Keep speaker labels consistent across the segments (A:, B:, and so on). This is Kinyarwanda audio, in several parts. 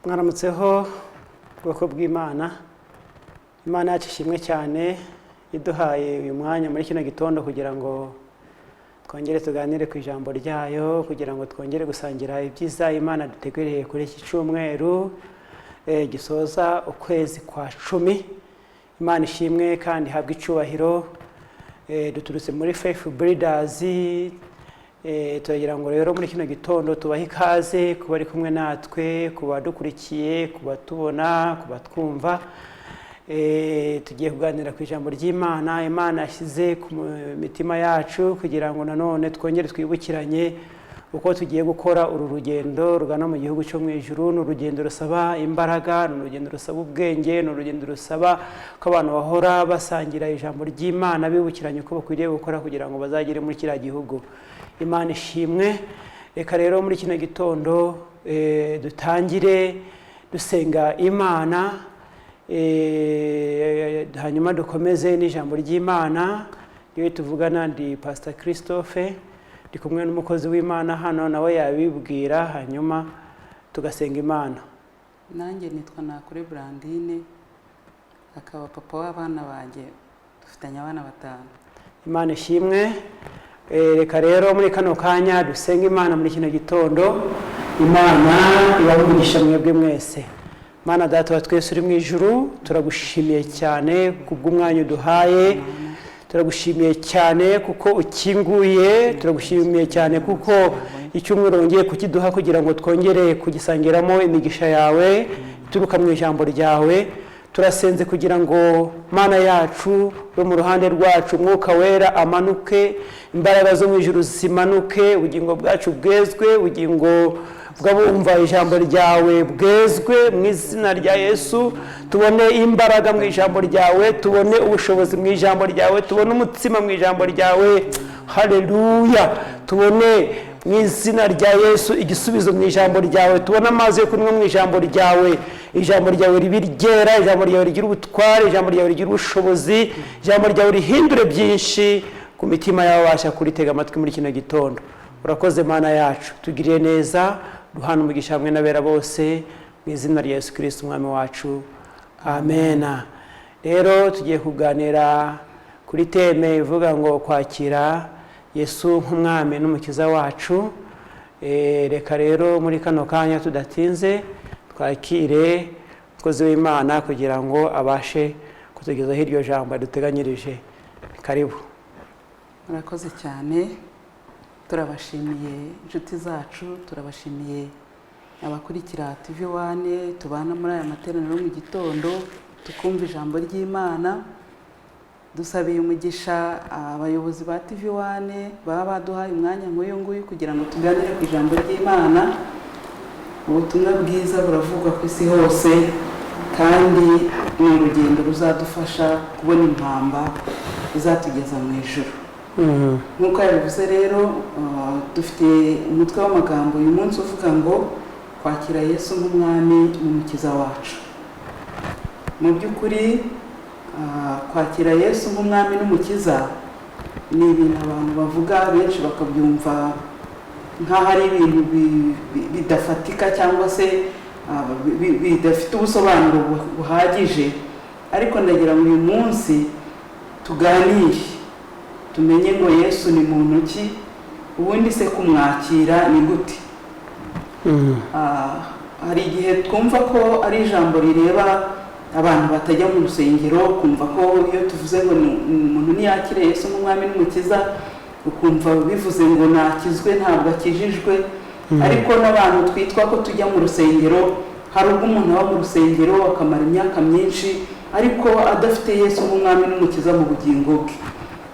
A: mwaramutseho ubwoko bw'Imana. Imana yacu ishimwe cyane iduhaye uyu mwanya muri kino gitondo kugira ngo twongere tuganire ku ijambo ryayo, kugira ngo twongere gusangira ibyiza Imana dutegereye kuri iki cyumweru gisoza ukwezi kwa 10. Imana ishimwe kandi habwe icubahiro. Duturutse muri Faith Builders, turagira ngo rero muri kino gitondo tubahe ikaze kuba ari kumwe natwe, kuba dukurikiye, kuba tubona, kuba twumva. Tugiye kuganira ku ijambo ry'Imana. Imana yashyize ku mitima yacu kugira ngo nanone twongere twibukiranye uko tugiye gukora uru rugendo rugana mu gihugu cyo mu ijuru. Ni urugendo rusaba imbaraga, ni urugendo rusaba ubwenge, ni urugendo rusaba ko abantu bahora basangira ijambo ry'Imana bibukiranye uko bakwiriye gukora kugira ngo bazagere muri kiriya gihugu. Imana ishimwe. Reka rero muri kino gitondo dutangire dusenga Imana, hanyuma dukomeze n'ijambo ry'Imana. Niwe tuvugana ndi Pastor Christophe, ndi kumwe n'umukozi w'Imana hano, nawe yabibwira hanyuma tugasenga Imana.
B: Nanjye nitwa Nakure Brandine, akaba papa w'abana banjye, dufitanye abana 5.
A: Imana ishimwe. Reka rero muri kano kanya dusenga Imana muri kino gitondo. Imana ibavugisha mwebwe mwese. Mana data wa twese uri mu ijuru, turagushimiye cyane kubw'umwanya duhaye. Turagushimiye cyane kuko ukinguye, turagushimiye cyane kuko icyumweru rongeye kukiduha kugira ngo twongere kugisangiramo imigisha yawe ituruka mu ijambo ryawe. Turasenze kugira ngo Mana yacu yo mu ruhande rwacu Mwuka Wera amanuke, imbaraga zo mu ijuru zimanuke, ubugingo bwacu bwezwe, ubugingo bw'abumva ijambo ryawe bwezwe mu izina rya Yesu. Tubone imbaraga mu ijambo ryawe, tubone ubushobozi mu ijambo ryawe, tubone umutsima mu ijambo ryawe. Haleluya. Tubone mu izina rya Yesu igisubizo mu ijambo ryawe, tubone amazi yo kunywa mu ijambo ryawe. Ijambo ryawe ribiryera, ijambo ryawe rigira ubutware, ijambo ryawe rigira ubushobozi, ijambo ryawe rihindure byinshi ku mitima y'ababasha kuritega amatwi muri kino gitondo. Urakoze Mana yacu, tugiriye neza, duhana umugisha hamwe n'abera bose mu izina rya Yesu Kristo umwami wacu. Amen. Rero tugiye kuganira kuri teme ivuga ngo kwakira Yesu nk'umwami n'umukiza wacu. Reka rero muri kano kanya tudatinze twakire umukozi w'Imana kugira ngo abashe kutugezaho iryo jambo duteganyirije. Karibu.
B: Murakoze cyane. Turabashimiye inshuti zacu, turabashimiye abakurikira TV1 tubana muri aya materaniro mu gitondo tukumva ijambo ry'Imana. Dusabiye umugisha abayobozi ba TV1 baba baduhaye umwanya nk'uyu nguyu kugira ngo tuganire ku ijambo ry'Imana. Ubutumwa bwiza buravugwa ku isi hose kandi ni urugendo ruzadufasha kubona impamba izatugeza mu ijuru. Nk'uko yabivuze rero, dufite umutwe w'amagambo uyu munsi uvuga ngo kwakira Yesu nk'umwami n'umukiza wacu. Mu by'ukuri kwakira Yesu nk'umwami n'umukiza ni ibintu abantu bavuga benshi bakabyumva nk'aho ari ibintu bidafatika cyangwa se bidafite ubusobanuro buhagije, ariko ndagira ngo uyu munsi tuganire tumenye ngo Yesu ni muntu ki, ubundi se kumwakira ni gute. Hari igihe twumva ko ari ijambo rireba abantu batajya mu rusengero, kumva ko iyo tuvuze ngo umuntu niyakire Yesu nk'umwami n'umukiza ukumva bivuze ngo nakizwe ntabwo akijijwe. Ariko n'abantu twitwa ko tujya mu rusengero, hari ubwo umuntu aba mu rusengero akamara imyaka myinshi ariko adafite Yesu nk'umwami n'umukiza mu bugingo bwe.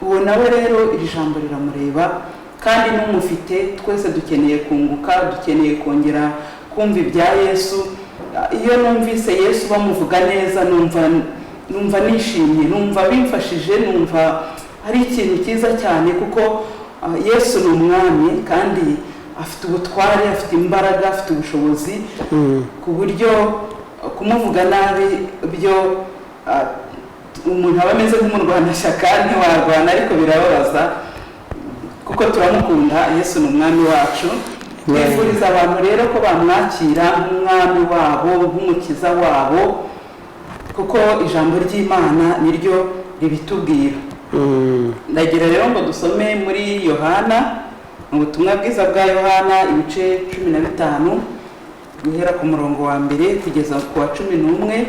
B: Uwo nawe rero iri jambo riramureba, kandi n'umufite. Twese dukeneye kunguka, dukeneye kongera kumva ibya Yesu. Iyo numvise Yesu bamuvuga neza numva nishimye, numva bimfashije, numva ari ikintu cyiza cyane kuko Yesu ni umwami kandi afite ubutware, afite imbaraga, afite ubushobozi ku buryo kumuvuga nabi byo umuntu aba ameze nk'umurwanashyaka ntiwarwana, ariko birababaza kuko turamukunda. Yesu ni umwami wacu. twifuriza abantu rero ko bamwakira nk'umwami wabo nk'umukiza wabo kuko ijambo ry'Imana niryo ribitubwira. Ndagira rero ngo dusome muri Yohana, mu butumwa bwiza bwa Yohana ibice 15 guhera ku murongo wa mbere kugeza ku wa 11.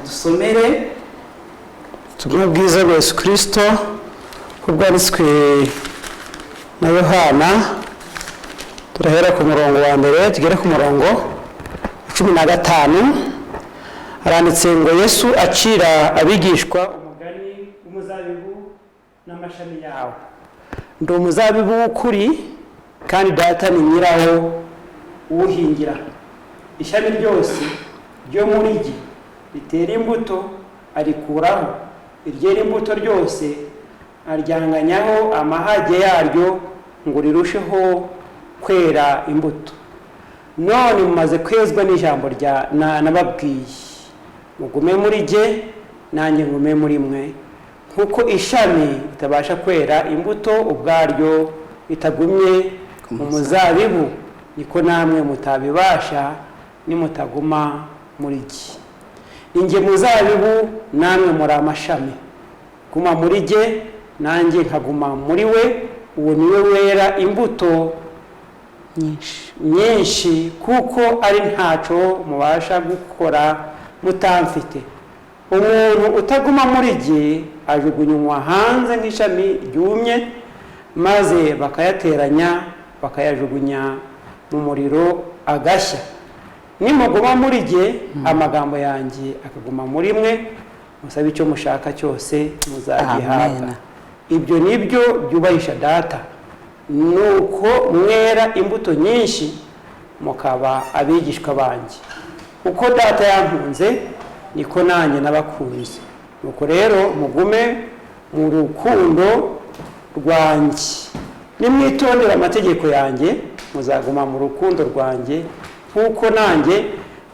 B: Dusomere
A: ubutumwa bwiza bwa Yesu Kristo ko bwanditswe na Yohana. Turahera ku murongo wa mbere tugere ku murongo 15. Haranditse ngo Yesu acira abigishwa umugani w'umuzabibu n'amashami yawo. Ndi umuzabibu w'ukuri kandi data ni nyirawo uwuhingira. Ishami ryose ryo muri jye ritera imbuto arikuraho, iryera imbuto ryose aryanganyaho amahage yaryo ngo rirusheho kwera imbuto. None mumaze kwezwa n'ijambo rya nababwiye, mugume muri jye nanjye ngume muri mwe. Nkuko ishami ritabasha kwera imbuto ubwaryo bitagumye mu muzabibu, niko namwe mutabibasha nimutaguma muri jye. Ninjye muzabibu namwe muri amashami. Guma muri jye nanjye nkaguma muri we, uwo niwe wera imbuto nyinshi kuko ari ntaco mubasha gukora mutamfite. Umuntu utaguma muri jye ajugunywa hanze nk'ishami ryumye, maze bakayateranya bakayajugunya mu muriro agashya. Nimuguma muri jye amagambo yanjye akaguma muri mwe, musabe icyo mushaka cyose muzagihabwa. Ibyo nibyo byubahisha data, nuko mwera imbuto nyinshi mukaba abigishwa banjye. Uko data yankunze niko nanjye nabakunze. Nuko rero mugume mu rukundo rwanjye. Nimwitondera amategeko yanjye muzaguma mu rukundo rwanjye, kuko nanjye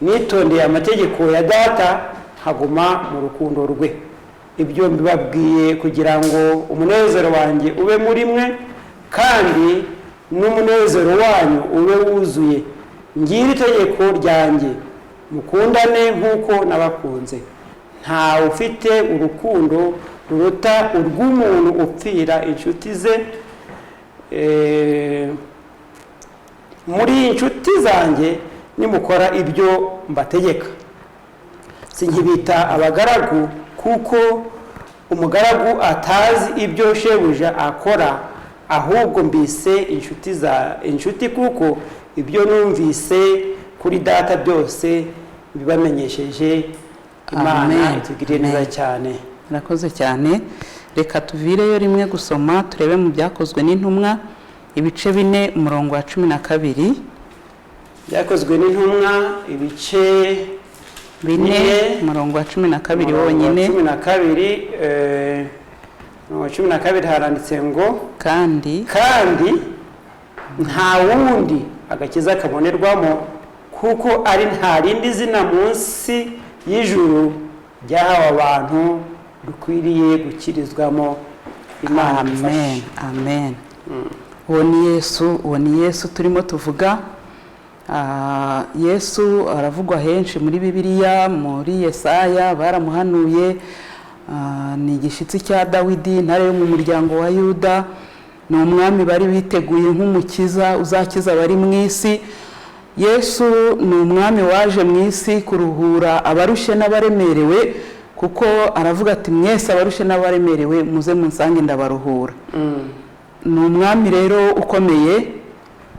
A: nitondeye amategeko ya data nkaguma mu rukundo rwe. Ibyo mbibabwiye kugira ngo umunezero wanjye ube muri mwe kandi n'umunezero wanyu ube wuzuye. Ngiri itegeko ryanjye, mukundane nk'uko nabakunze. Nta ufite urukundo ruruta urw'umuntu upfira inshuti ze. Muri inshuti zanjye nimukora ibyo mbategeka. Sinkibita abagaragu, kuko umugaragu atazi ibyo shebuja akora, ahubwo mbise inshuti kuko ibyo numvise kuri data byose bibamenyesheje. Imana itugirire neza cyane.
B: Murakoze cyane. Reka tuvireyo rimwe gusoma turebe mu byakozwe n'intumwa ibice 4 umurongo wa 12.
A: Byakozwe n'intumwa ibice
B: 4 umurongo wa 12 wonyine.
A: 12 haranditse ngo
B: kandi
A: nta wundi agakiza kabonerwamo, kuko ari nta rindi zina munsi y'ijuru ryahawe abantu dukwiriye gukirizwamo. Imana
B: amen. Amen. Uwo ni Yesu turimo tuvuga. Yesu aravugwa henshi muri Bibiliya, muri Yesaya baramuhanuye. Ni igishitsi cya Dawidi, intare yo mu muryango wa Yuda. Ni umwami bari biteguye nk'umukiza uzakiza bari mu isi. Yesu ni umwami waje mu isi kuruhura abarushe n'abaremerewe, kuko aravuga ati mwese abarushe n'abaremerewe muze munsange ndabaruhura. Ni umwami rero ukomeye.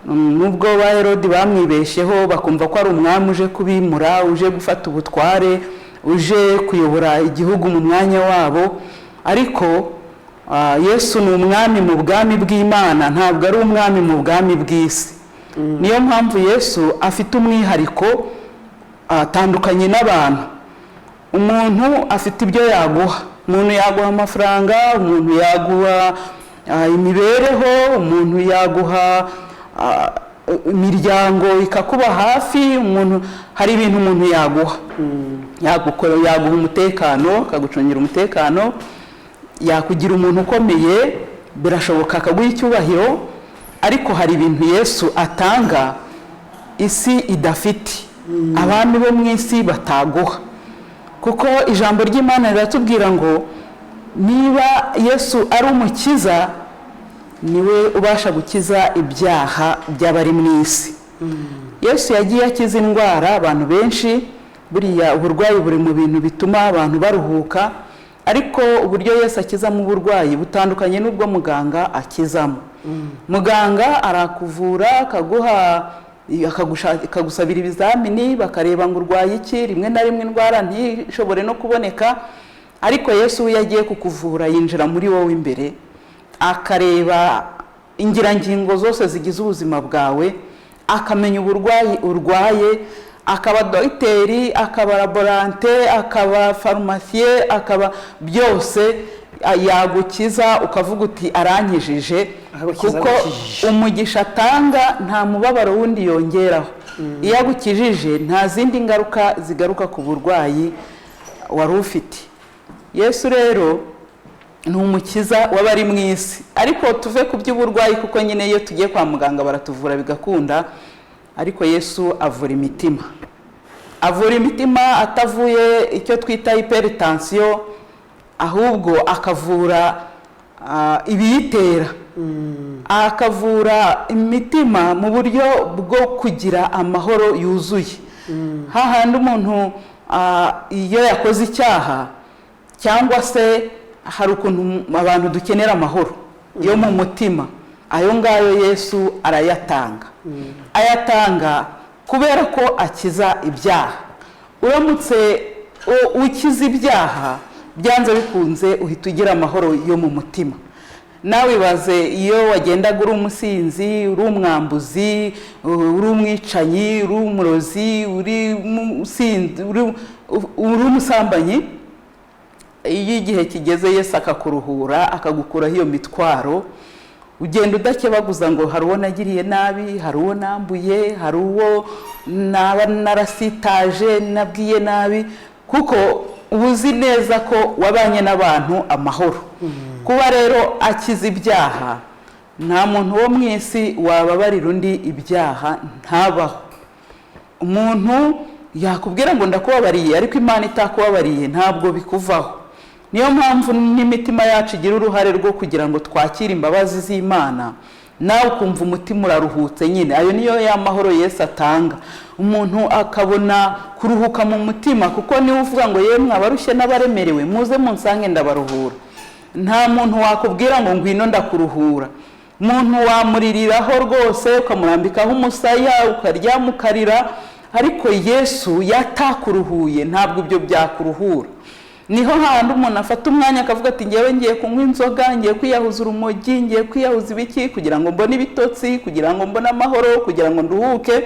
B: Nubwo ba Herodi bamwibesheho bakumva ko ari umwami uje kubimura, uje gufata ubutware, uje kuyobora igihugu mu mwanya wabo, ariko Yesu ni umwami mu bwami bw'Imana, ntabwo ari umwami mu bwami bw'isi. Niyo mpamvu Yesu afite umwihariko atandukanye n'abantu. Umuntu afite ibyo yaguha. Umuntu yaguha amafaranga, umuntu yaguha imibereho, umuntu yaguha imiryango ikakuba hafi. Umuntu hari ibintu umuntu yaguha. Yaguha umutekano, akagucungira umutekano. Yakugira umuntu ukomeye, birashoboka akaguha icyubahiro. ariko hari ibintu Yesu atanga isi idafite, abami bo mu isi bataguha. Kuko ijambo ry'Imana riratubwira ngo niba Yesu ari umukiza, niwe ubasha gukiza ibyaha by'abari mu isi. Yesu yagiye akiza indwara abantu benshi, buriya uburwayi buri mu bintu bituma abantu baruhuka, ariko uburyo Yesu akiza mu burwayi butandukanye n'ubwo muganga akizamo. Muganga arakuvura akagusabira ibizamini bakareba ngo urwaye iki, rimwe na rimwe indwara ntishobore no kuboneka, ariko Yesu we yagiye kukuvura yinjira muri wowe imbere, akareba ingirangingo zose zigize ubuzima bwawe, akamenya uburwayi urwaye, akaba dogiteri, akaba laborante, akaba farumasiye, akaba byose yagukiza, ukavuga uti arankijije, kuko umugisha atanga nta mubabaro wundi yongeraho. Iyo agukijije nta zindi ngaruka zigaruka ku burwayi wari ufite. Yesu rero ni umukiza w'abari mu isi, ariko tuve ku by'uburwayi kuko nyine iyo tugiye kwa muganga baratuvura bigakunda, ariko Yesu avura imitima. Avura imitima atavuye icyo twita hypertension, ahubwo akavura ibiyitera, akavura imitima mu buryo bwo kugira amahoro yuzuye. Hahandi umuntu iyo yakoze icyaha cyangwa se hari ukuntu abantu dukenera amahoro yo mu mutima, ayo ngayo Yesu arayatanga. Ayatanga kubera ko akiza ibyaha. Uramutse ukiza ibyaha, byanze bikunze uhita ugira amahoro yo mu mutima. Nawe baze iyo wagendaga uri umusinzi, uri umwambuzi, uri umwicanyi, uri umurozi, uri umusambanyi, iyo igihe kigeze Yesu akakuruhura, akagukuraho iyo mitwaro, ugenda udakebaguza ngo hari uwo nagiriye nabi, hari uwo nambuye, hari uwo narasitaje, nabwiye nabi, kuko uzi neza ko wabanye n'abantu amahoro. Kuba rero akiza ibyaha, nta muntu wo mu isi wababarira undi ibyaha ntabaho. Umuntu yakubwira ngo ndakubabariye, ariko Imana itakubabariye ntabwo bikuvaho. Niyo mpamvu n'imitima yacu igira uruhare rwo kugira ngo twakire imbabazi z'Imana, nawe ukumva umutima uraruhutse nyine. Ayo niyo ya mahoro Yesu atanga, umuntu akabona kuruhuka mu mutima, kuko niwe uvuga ngo yemwe abarushye n'abaremerewe muze munsange ndabaruhura. Nta muntu wakubwira ngo ngwino ndakuruhura. Umuntu wamuririraho rwose, ukamurambikaho umusaya, ukaryama ukarira, ariko Yesu yatakuruhuye ntabwo ibyo byakuruhura. Niho handi umuntu afata umwanya akavuga ati ngewe ngiye kunywa inzoga, ngiye kwiyahuza urumogi, ngiye kwiyahuza ibiki kugira ngo mbone ibitotsi, kugira ngo mbone amahoro, kugira ngo nduhuke.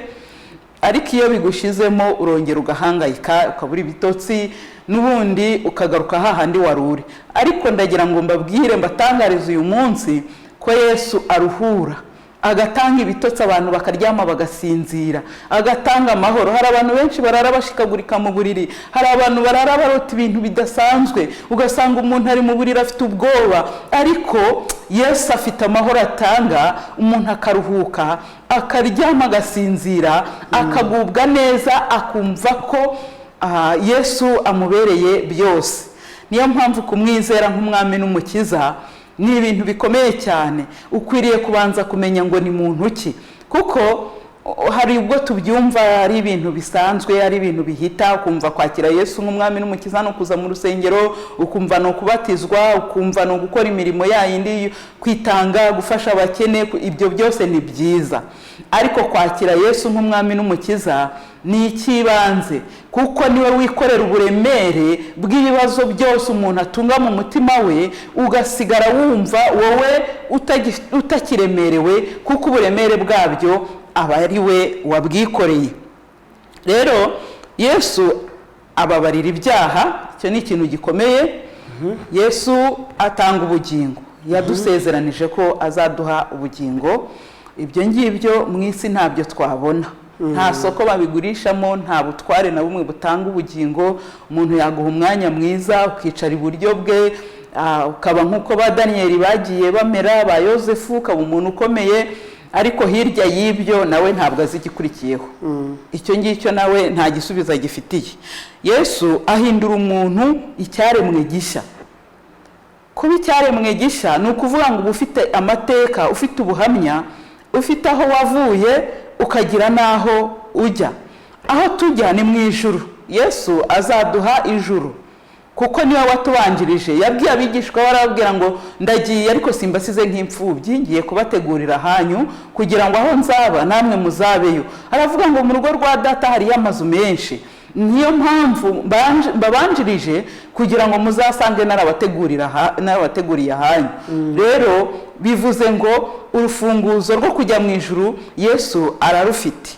B: Ariko iyo bigushizemo urongera ugahangayika, ukabura ibitotsi, n'ubundi ukagaruka hahandi waruri. Ariko ndagira ngo mbabwire, mbatangarize uyu munsi ko Yesu aruhura, agatanga ibitotsi, abantu bakaryama bagasinzira, agatanga amahoro. Hari abantu benshi barara bashikagurika mu buriri, hari abantu barara barota ibintu bidasanzwe, ugasanga umuntu ari mu buriri afite ubwoba, ariko Yesu afite amahoro atanga, umuntu akaruhuka, akaryama agasinzira, akagubwa neza, akumva ko Yesu amubereye byose. Niyo mpamvu kumwizera nk'umwami n'umukiza ni ibintu bikomeye cyane. Ukwiriye kubanza kumenya ngo ni muntu ki, kuko hari ubwo tubyumva ari ibintu bisanzwe, ari ibintu bihita, ukumva kwakira Yesu nk'umwami n'umukiza no kuza mu rusengero, ukumva no kubatizwa, ukumva no gukora imirimo yayindi, kwitanga, gufasha abakene. Ibyo byose ni byiza, ariko kwakira Yesu nk'umwami n'umukiza ni ikibanze, kuko niwe wikorera uburemere bw'ibibazo byose umuntu atunga mu mutima we, ugasigara wumva wowe utakiremerewe, kuko uburemere bwabyo aba ari we wabwikoreye. Rero Yesu ababarira ibyaha, icyo ni ikintu gikomeye. Yesu atanga ubugingo, yadusezeranije ko azaduha ubugingo. Ibyo ngibyo mu isi ntabyo twabona, nta soko babigurishamo, nta butware na bumwe butanga ubugingo. Umuntu yaguha umwanya mwiza ukicara iburyo bwe, ukaba nk'uko ba Daniyeli bagiye bamera, ba Yosefu, ukaba umuntu ukomeye, ariko hirya y'ibyo nawe ntabwo azi igikurikiyeho. Icyo ngicyo nawe nta gisubizo agifitiye. Yesu ahindura umuntu icyaremwe gishya. Kuba icyaremwe gishya ni ukuvuga ngo uba ufite amateka, ufite ubuhamya, ufite aho wavuye ukagira n'aho ujya. Aho tujya ni mu ijuru. Yesu azaduha ijuru kuko niwe watubanjirije. Yabwiye abigishwa barababwira ngo ndagiye ariko simbasize nk'imfubyi, ngiye kubategurira hanyu kugira ngo aho nzaba namwe muzabeyo. Aravuga ngo mu rugo rwa data hariyo amazu menshi, niyo mpamvu babanjirije kugira ngo muzasange narabateguriye hanyu. Rero bivuze ngo urufunguzo rwo kujya mu ijuru Yesu ararufite.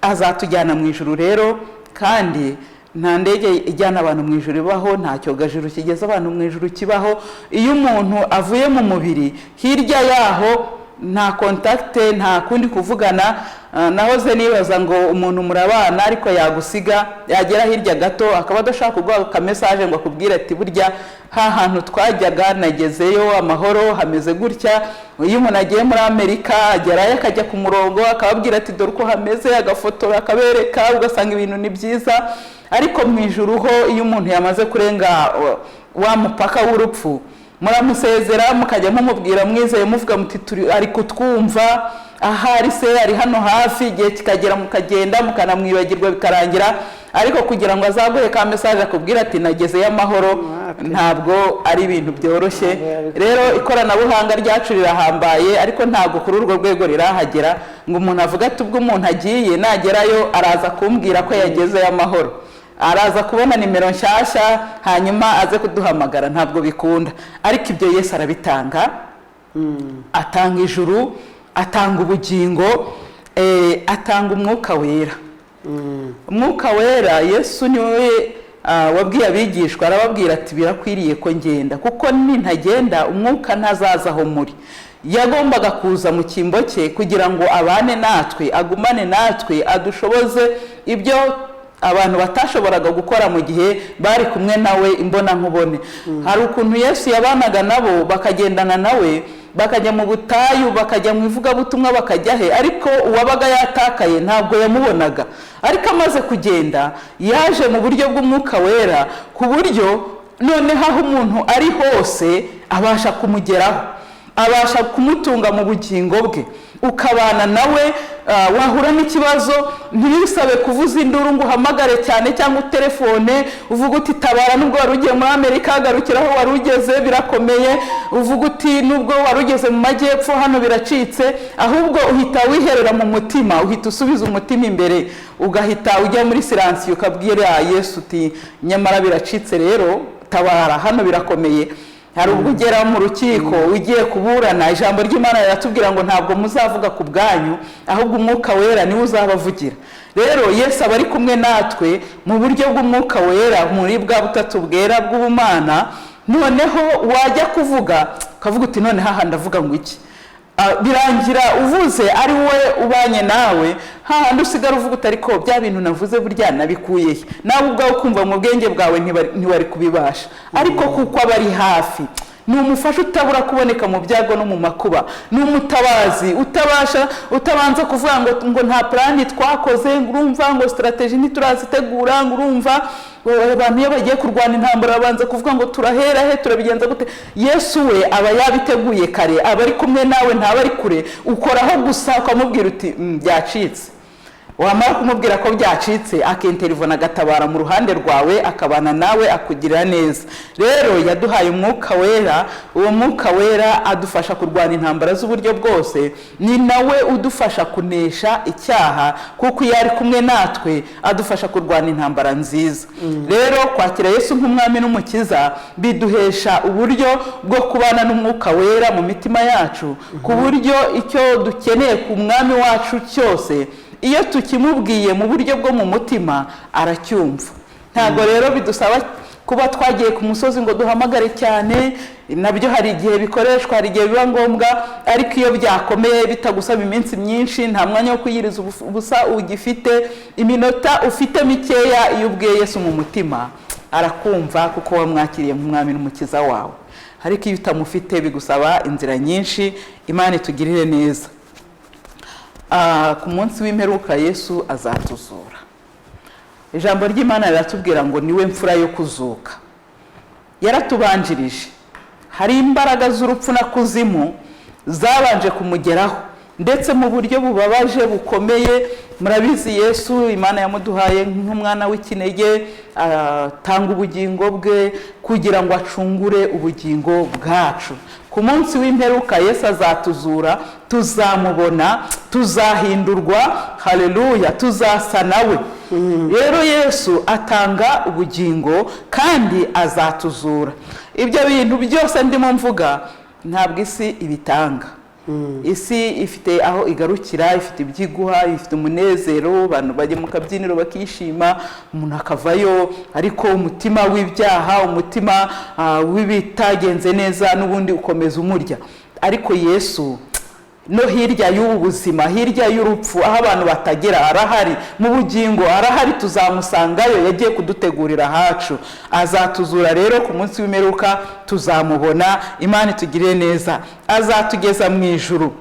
B: Azatujyana mu ijuru rero, kandi nta ndege ijyana abantu mu ijuru ibaho, nta cyogajuru kigeza abantu mu ijuru kibaho. Iyo umuntu avuye mu mubiri, hirya yaho nta kontakte, nta kundi kuvugana. Nahoze nibaza ngo umuntu murabana ariko yagusiga, yagera hirya gato akaba adashaka kuguha ka message ngo akubwire ati burya hantu twajyaga nagezeyo amahoro hameze gutya. Iyo umuntu agiye muri Amerika agerayo akajya ku murongo akababwira ati dore uko hameze, agafotora akabereka, ugasanga ibintu ni byiza. Ariko mu ijuru ho iyo umuntu yamaze kurenga wa mupaka w'urupfu, muramusezera mukajya mumubwira mwizeye muvuga muti ari kutwumva, ahari se ari hano hafi, igihe kikagera mukagenda mukanamwibagirwa bikarangira. Ariko kugira ngo azaguhe ka message akubwira ati nagezeyo amahoro, ntabwo ari ibintu byoroshye. Rero ikoranabuhanga ryacu rirahambaye, ariko ntabwo kuri urwo rwego rirahagera ngo umuntu avuga ati ubwo umuntu agiye nagerayo araza kumbwira ko yagezeyo amahoro, araza kubona nimero nshyashya hanyuma aze kuduhamagara. Ntabwo bikunda. Ariko ibyo Yesu arabitanga. Atanga ijuru, atanga ubugingo, atanga umwuka wera. Umwuka wera Yesu niwe wabwiye abigishwa, arababwira ati birakwiriye ko ngenda, kuko nintagenda umwuka ntazazaho muri. Yagombaga kuza mu cyimbo cye kugira ngo abane natwe, agumane natwe, adushoboze ibyo abantu batashoboraga gukora mu gihe bari kumwe nawe imbona nkubone. Hari ukuntu Yesu yabanaga nabo, bakagendana nawe, bakajya mu butayu, bakajya mu ivugabutumwa, bakajya he, ariko uwabaga yatakaye ntabwo yamubonaga. Ariko amaze kugenda yaje mu buryo bw'umwuka wera, ku buryo noneho aho umuntu ari hose abasha kumugeraho, abasha kumutunga mu bugingo bwe. Ukabana nawe, wahura n'ikibazo ntibisabe kuvuza induru ngo uhamagare cyane cyangwa telefone uvuga uti tabara, nubwo wari ugiye muri Amerika garukira aho wari ugeze birakomeye, uvuga uti nubwo wari ugeze mu majyepfo hano biracitse. Ahubwo uhita wiherera mu mutima, uhita usubiza umutima imbere, ugahita ujya muri siransi ukabwira Yesu uti nyamara biracitse rero tabara, hano birakomeye. Hari ubwo ugera mu rukiko ugiye kuburana, ijambo ry'Imana riratubwira ngo ntabwo muzavuga ku bwanyu, ahubwo umwuka wera niwe uzabavugira. Rero Yesu aba ari kumwe natwe mu buryo bw'umwuka wera, muri bwa butatu bwera bw'ubumana. Noneho wajya kuvuga ukavuga uti none haha ndavuga ngo iki, birangira uvuze ari we ubanye nawe, hahandi usigara uvuga uti ariko bya bintu navuze burya nabikuye he. Nawe ubwawe ukumva mu bwenge bwawe ntiwari kubibasha, ariko kuko aba ari hafi, ni umufasha utabura kuboneka mu byago no mu makuba, ni umutabazi utabanza kuvuga ngo nta plani twakoze, ngo urumva ngo strategy ntiturazitegura, ngo urumva abantu iyo bagiye kurwana intambara babanza kuvuga ngo turahera he, turabigenza gute. Yesu we aba yabiteguye kare, aba ari kumwe nawe, ntaba ari kure. Ukoraho gusa ukamubwira uti byacitse. Wamara kumubwira ko byacitse, akinterivona agatabara mu ruhande rwawe, akabana nawe, akugirira neza. Rero yaduhaye umwuka wera. Uwo mwuka wera adufasha kurwana intambara z'uburyo bwose, ni nawe udufasha kunesha icyaha, kuko iyo ari kumwe natwe adufasha kurwana intambara nziza. Rero kwakira Yesu nk'umwami n'umukiza biduhesha uburyo bwo kubana n'umwuka wera mu mitima yacu, ku buryo icyo dukeneye ku mwami wacu cyose iyo tukimubwiye mu buryo bwo mu mutima aracyumva. Ntabwo rero bidusaba kuba twagiye ku musozi ngo duhamagare cyane, nabyo hari igihe bikoreshwa, hari igihe biba ngombwa, ariko iyo byakomeye bitagusaba iminsi myinshi, nta mwanya wo kwiyiriza ubusa ugifite, iminota ufite mikeya, iyo ubwiye Yesu mu mutima arakumva, kuko wamwakiriye nk'umwami n'umukiza wawe. Ariko iyo utamufite bigusaba inzira nyinshi. Imana itugirire neza. ku munsi w'imperuka Yesu azatuzura. Ijambo ry'Imana riratubwira ngo niwe mfura yo kuzuka. Yaratubanjirije. Hari imbaraga z'urupfu na kuzimu zabanje kumugeraho, ndetse mu buryo bubabaje bukomeye. Murabizi Yesu Imana yamuduhaye nk'umwana w'ikinege, atanga ubugingo bwe kugira ngo acungure ubugingo bwacu. Ku munsi w'imperuka Yesu azatuzura, tuzamubona, tuzahindurwa, haleluya, tuzasa nawe. Rero Yesu atanga ubugingo kandi azatuzura. Ibyo bintu byose ndimo mvuga ntabwo isi ibitanga. Isi ifite aho igarukira, ifite ibyiguha, ifite umunezero, abantu bajya mu kabyiniro bakishima, umuntu akavayo, ariko umutima w'ibyaha, umutima w'ibitagenze neza n'ubundi ukomeza umurya. Ariko Yesu no hirya y'ubu buzima, hirya y'urupfu, aho abantu batagera, arahari mu bugingo, arahari, tuzamusangayo, yagiye kudutegurira hacu. Azatuzura rero ku munsi w'imperuka, tuzamubona. Imana itugirire neza. Azatugeza mu ijuru,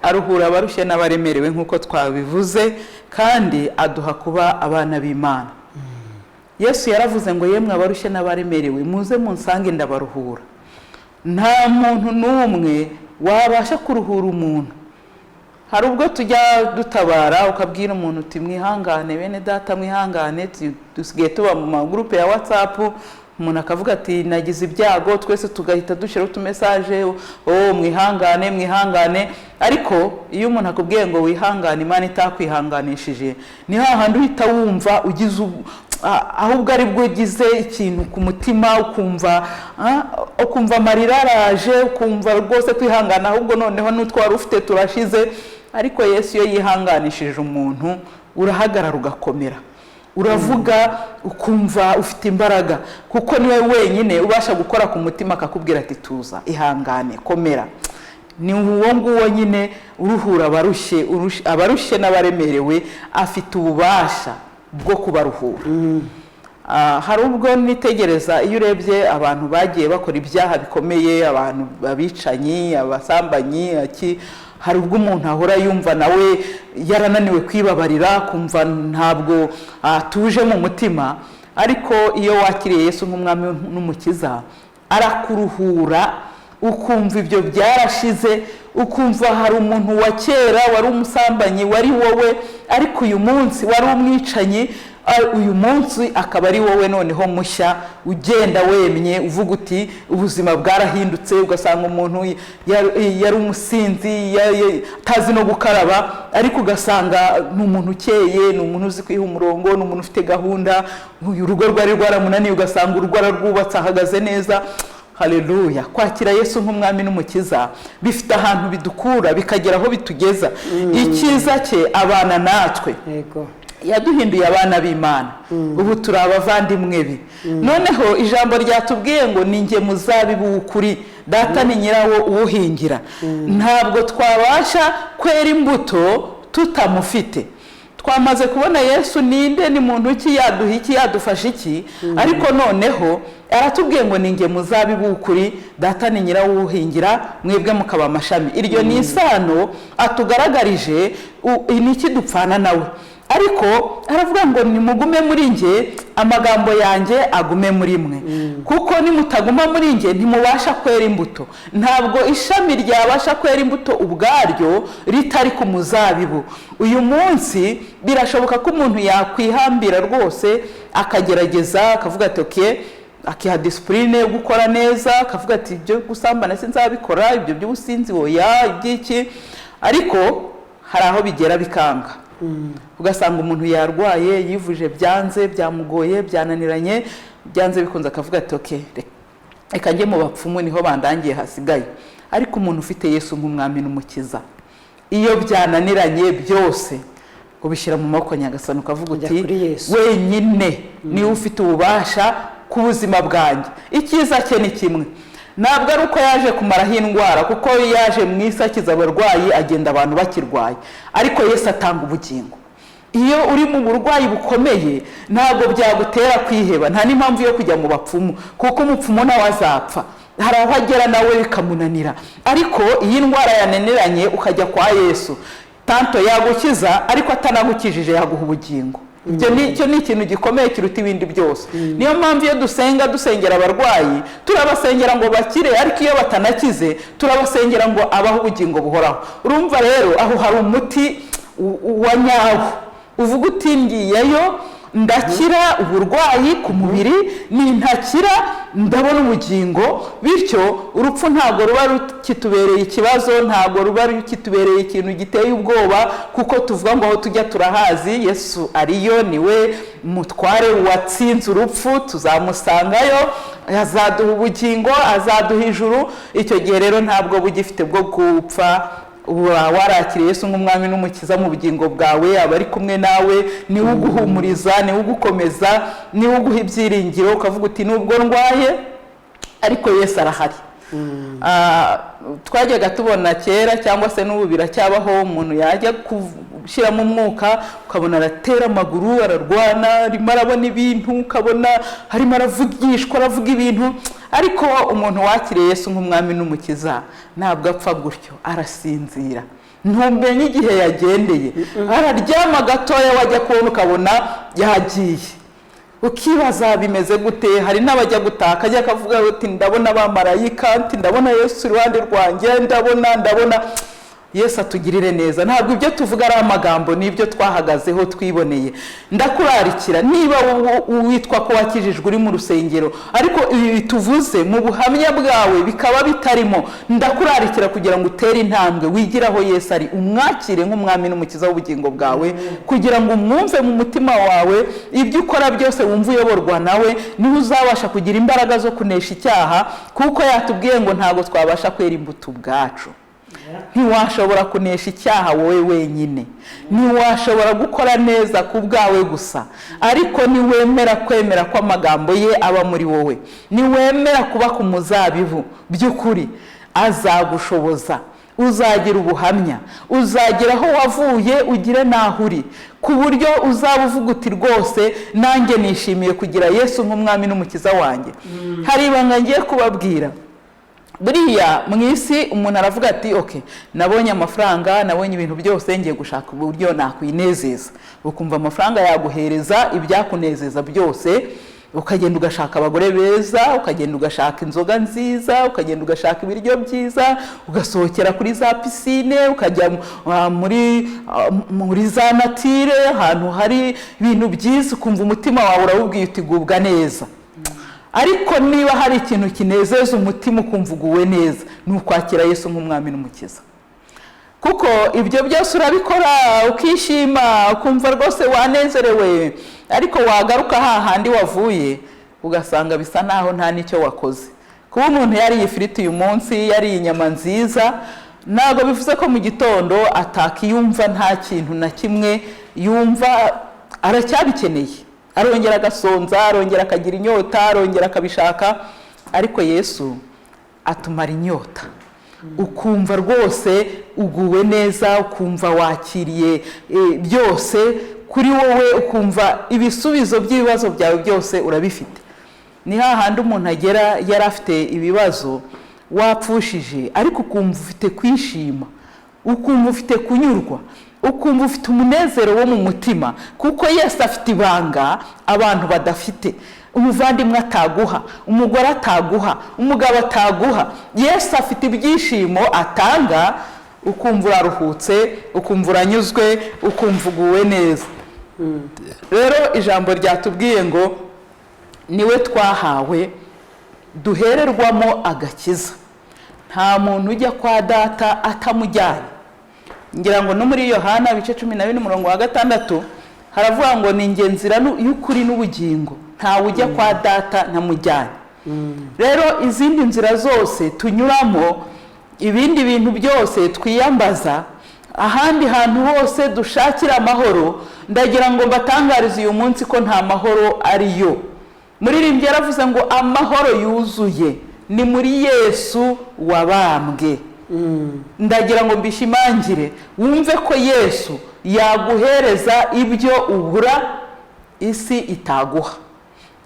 B: aruhura abarushye n'abaremerewe nk'uko twabivuze, kandi aduha kuba abana b'Imana. Yesu yaravuze ngo yemwe abarushye n'abaremerewe muze munsange ndabaruhura. Nta muntu n'umwe wabasha kuruhura umuntu. Hari ubwo tujya dutabara ukabwira umuntu uti mwihangane bene data mwihangane, dusigaye tuba mu magroupe ya WhatsApp, umuntu akavuga ati nagize ibyago, twese tugahita dushiraho utumesaje, mwihangane mwihangane. Ariko iyo umuntu akubwiye ngo wihangane, Imana itakwihanganishije, ni hahandi uhita wumva ugize ahubwo ari bwo ugize ikintu ku mutima, ukumva amarira araje, ukumva rwose kwihangana ahubwo noneho n'utwari ufite turashize. Ariko Yesu iyo yihanganishije umuntu, urahagarara ugakomera, uravuga ukumva ufite imbaraga, kuko niwe wenyine ubasha gukora ku mutima akakubwira ati tuza, ihangane, komera. Ni uwo nguwo nyine uruhura abarushye n'abaremerewe, afite ububasha bwo kubaruhura. Hari ubwo nitegereza iyo urebye abantu bagiye bakora ibyaha bikomeye, abantu babicanyi, abasambanyi, hari ubwo umuntu ahora yumva nawe yarananiwe kwibabarira, kumva ntabwo atuje mu mutima. Ariko iyo wakiriye Yesu nk'umwami n'umukiza, arakuruhura, ukumva ibyo byarashize, ukumva hari umuntu wa kera wari umusambanyi wari wowe, ariko uyu munsi wari umwicanyi, uyu munsi akaba ari wowe noneho mushya, ugenda wemye, uvuga uti ubuzima bwarahindutse. Ugasanga umuntu yari umusinzi, tazi no gukaraba, ariko ugasanga ni umuntu ukeye, ni umuntu uzi kwiha umurongo, ni umuntu ufite gahunda. Uyu rugo rwari rwaramunaniye, ugasanga urugo rwubatse ahagaze neza. Haleluya. Kwakira Yesu nk'umwami n'umukiza bifite ahantu bidukura bikagera aho bitugeza. Icyiza cye abana natwe. Yego. Yaduhinduye abana b'Imana. Ubu turi abavandimwe be. Noneho ijambo ryatubwiye ngo ninjye muzabibu w'ukuri, data ni nyirawo uwuhingira. Ntabwo twabasha kwera imbuto tutamufite. Twamaze kubona Yesu ninde, ni muntu ki, yaduha iki, yadufasha iki. Ariko noneho aratubwiye ngo ninjye muzabibu w'ukuri, data ni nyirawo uwuhingira, mwebwe mukaba amashami. Iryo ni isano atugaragarije, ni iki dupfana nawe. Ariko aravuga ngo nimugume muri nge, amagambo yanjye agume muri mwe. Kuko nimutaguma muri nge ntimubasha kwera imbuto. Ntabwo ishami ryabasha kwera imbuto ubwaryo ritari ku muzabibu. Uyu munsi birashoboka ko umuntu yakwihambira rwose, akagerageza akavuga ati okay, akiha discipline yo gukora neza, akavuga ati ibyo gusambana sinzabikora, ibyo by'ubusinzi oya, ibyiki. Ariko hari aho bigera bikanga. Ugasanga umuntu yarwaye, yivuje byanze, byamugoye, byananiranye, byanze bikunze, akavuga ati okay, reka njye mu bapfumu niho bandangiye hasigaye. Ariko umuntu ufite Yesu nk'umwami n'umukiza, iyo byananiranye byose ubishyira mu maboko Nyagasani, ukavuga uti wenyine niwe ufite ububasha ku buzima bwanjye. Icyiza cye ni kimwe, ntabwo ari uko yaje kumaraho indwara, kuko yaje mu isi akiza abarwayi, agenda abantu bakirwaye. Ariko Yesu atanga ubugingo. Iyo uri mu burwayi bukomeye ntabwo byagutera kwiheba, nta n'impamvu yo kujya mu bapfumu, kuko umupfumu nawe azapfa, hari aho agera nawe bikamunanira. Ariko iyi ndwara yananiranye ukajya kwa Yesu, tanto yagukiza ariko atanagukijije yaguha ubugingo. Icyo ni ikintu gikomeye kiruta ibindi byose. Niyo mpamvu iyo dusengera abarwayi turabasengera ngo bakire, ariko iyo batanakize turabasengera ngo abaho ubugingo buhoraho. Urumva rero aho hari umuti wa nyawo, uvuga uti ngiyeyo ndakira uburwayi ku mubiri, nintakira ndabona ubugingo. Bityo urupfu ntabwo ruba rukitubereye ikibazo, ntabwo ruba rukitubereye ikintu giteye ubwoba, kuko tuvuga ngo aho tujya turahazi, Yesu ariyo, niwe mutware watsinze urupfu, tuzamusangayo, azaduha ubugingo, azaduha ijuru. Icyo gihe rero ntabwo bugifite bwo gupfa. Warakiriye Yesu nk'umwami n'umukiza mu bugingo bwawe, aba ari kumwe nawe, niwe uguhumuriza, niwe ugukomeza, niwe uguha ibyiringiro, ukavuga uti nubwo ndwaye ariko Yesu arahari. Twajyaga tubona kera cyangwa se n'ubu biracyabaho, umuntu yajya gushyiramo umwuka ukabona aratera amaguru, ararwana, arimo arabona ibintu, ukabona harimo aravugishwa, aravuga ibintu. Ariko umuntu wakiriye Yesu nk'umwami n'umukiza ntabwo apfa gutyo, arasinzira, ntumenye igihe yagendeye, araryama gatoya, wajya kubona ukabona yagiye, ukibaza bimeze gute. Hari n'abajya gutaka ajya akavuga ati ndabona abamarayika, ati ndabona Yesu iruhande rwanjye, ndabona Yesu atugirire neza. Ntabwo ibyo tuvuga ari amagambo, nibyo twahagazeho twiboneye. Ndakurarikira niba witwa ko wakijijwe uri mu rusengero, ariko ibi bituvuze mu buhamya bwawe bikaba bitarimo, ndakurarikira kugira ngo utere intambwe, wigiraho Yesu ari, umwakire nk'umwami n'umukiza w'ubugingo bwawe, kugira ngo umwumve mu mutima wawe, ibyo ukora byose wumve uyoborwa nawe, niho uzabasha kugira imbaraga zo kunesha icyaha, kuko yatubwiye ngo ntabwo twabasha kwera imbuto ubwacu. Ntiwashobora kunesha icyaha wowe wenyine, ntiwashobora gukora neza ku bwawe gusa, ariko niwemera kwemera ko amagambo ye aba muri wowe, niwemera kuba ku muzabibu by'ukuri, azagushoboza, uzagira ubuhamya, uzagira aho wavuye ugire n'aho uri, ku buryo uzaba uvuga uti rwose nanjye nishimiye kugira Yesu nk'umwami n'umukiza wanjye. Hari ibanga ngiye kubabwira. Buriya mu isi umuntu aravuga ati okay, nabonye amafaranga, nabonye ibintu byose, ngiye gushaka uburyo nakwinezeza. Ukumva amafaranga yaguhereza ibyakunezeza byose, ukagenda ugashaka abagore beza, ukagenda ugashaka inzoga nziza, ukagenda ugashaka ibiryo byiza, ugasohokera kuri za pisine, ukajya muri za natire, ahantu hari ibintu byiza, ukumva umutima wawe urawubwiye uti gubwa neza. Ariko niba hari ikintu kinezeza umutima ukumva uguwe neza, ni ukwakira Yesu nk'umwami n'umukiza. Kuko ibyo byose urabikora ukishima, ukumva rwose wanezerewe, ariko wagaruka hahandi wavuye ugasanga bisa naho nta nicyo wakoze. Kuba umuntu yariye ifiriti uyu munsi, yariye inyama nziza, ntabwo bivuze ko mu gitondo atakiyumva nta kintu na kimwe yumva, aracyabikeneye, arongera agasonza, arongera akagira inyota, arongera akabishaka. Ariko Yesu atumara inyota, ukumva rwose uguwe neza, ukumva wakiriye byose kuri wowe, ukumva ibisubizo by'ibibazo byawe byose urabifite. Ni hahandi umuntu agera yari afite ibibazo wapfushije, ariko ukumva ufite kwishima, ukumva ufite kunyurwa, ukumva ufite umunezero wo mu mutima, kuko Yesu afite ibanga abantu badafite. Umuvandimwe ataguha, umugore ataguha, umugabo ataguha. Yesu afite ibyishimo atanga, ukumva uraruhutse, ukumva uranyuzwe, ukumva uguwe neza. Rero ijambo ryatubwiye ngo niwe twahawe duhererwamo agakiza. Nta muntu ujya kwa data atamujyanye. Ngira ngo no muri Yohana bice 12:6 haravuga ngo ni nge nzira y'ukuri n'ubugingo, nta ujya kwa data ntamujyanye. Rero izindi nzira zose tunyuramo, ibindi bintu byose twiyambaza, ahandi hantu hose dushakira amahoro, ndagira ngo mbatangarize uyu munsi ko nta mahoro ariyo. Muririmbyi yaravuze ngo amahoro yuzuye ni muri Yesu wabambwe. Ndagira ngo mbishimangire, wumve ko Yesu yaguhereza ibyo ubura isi itaguha.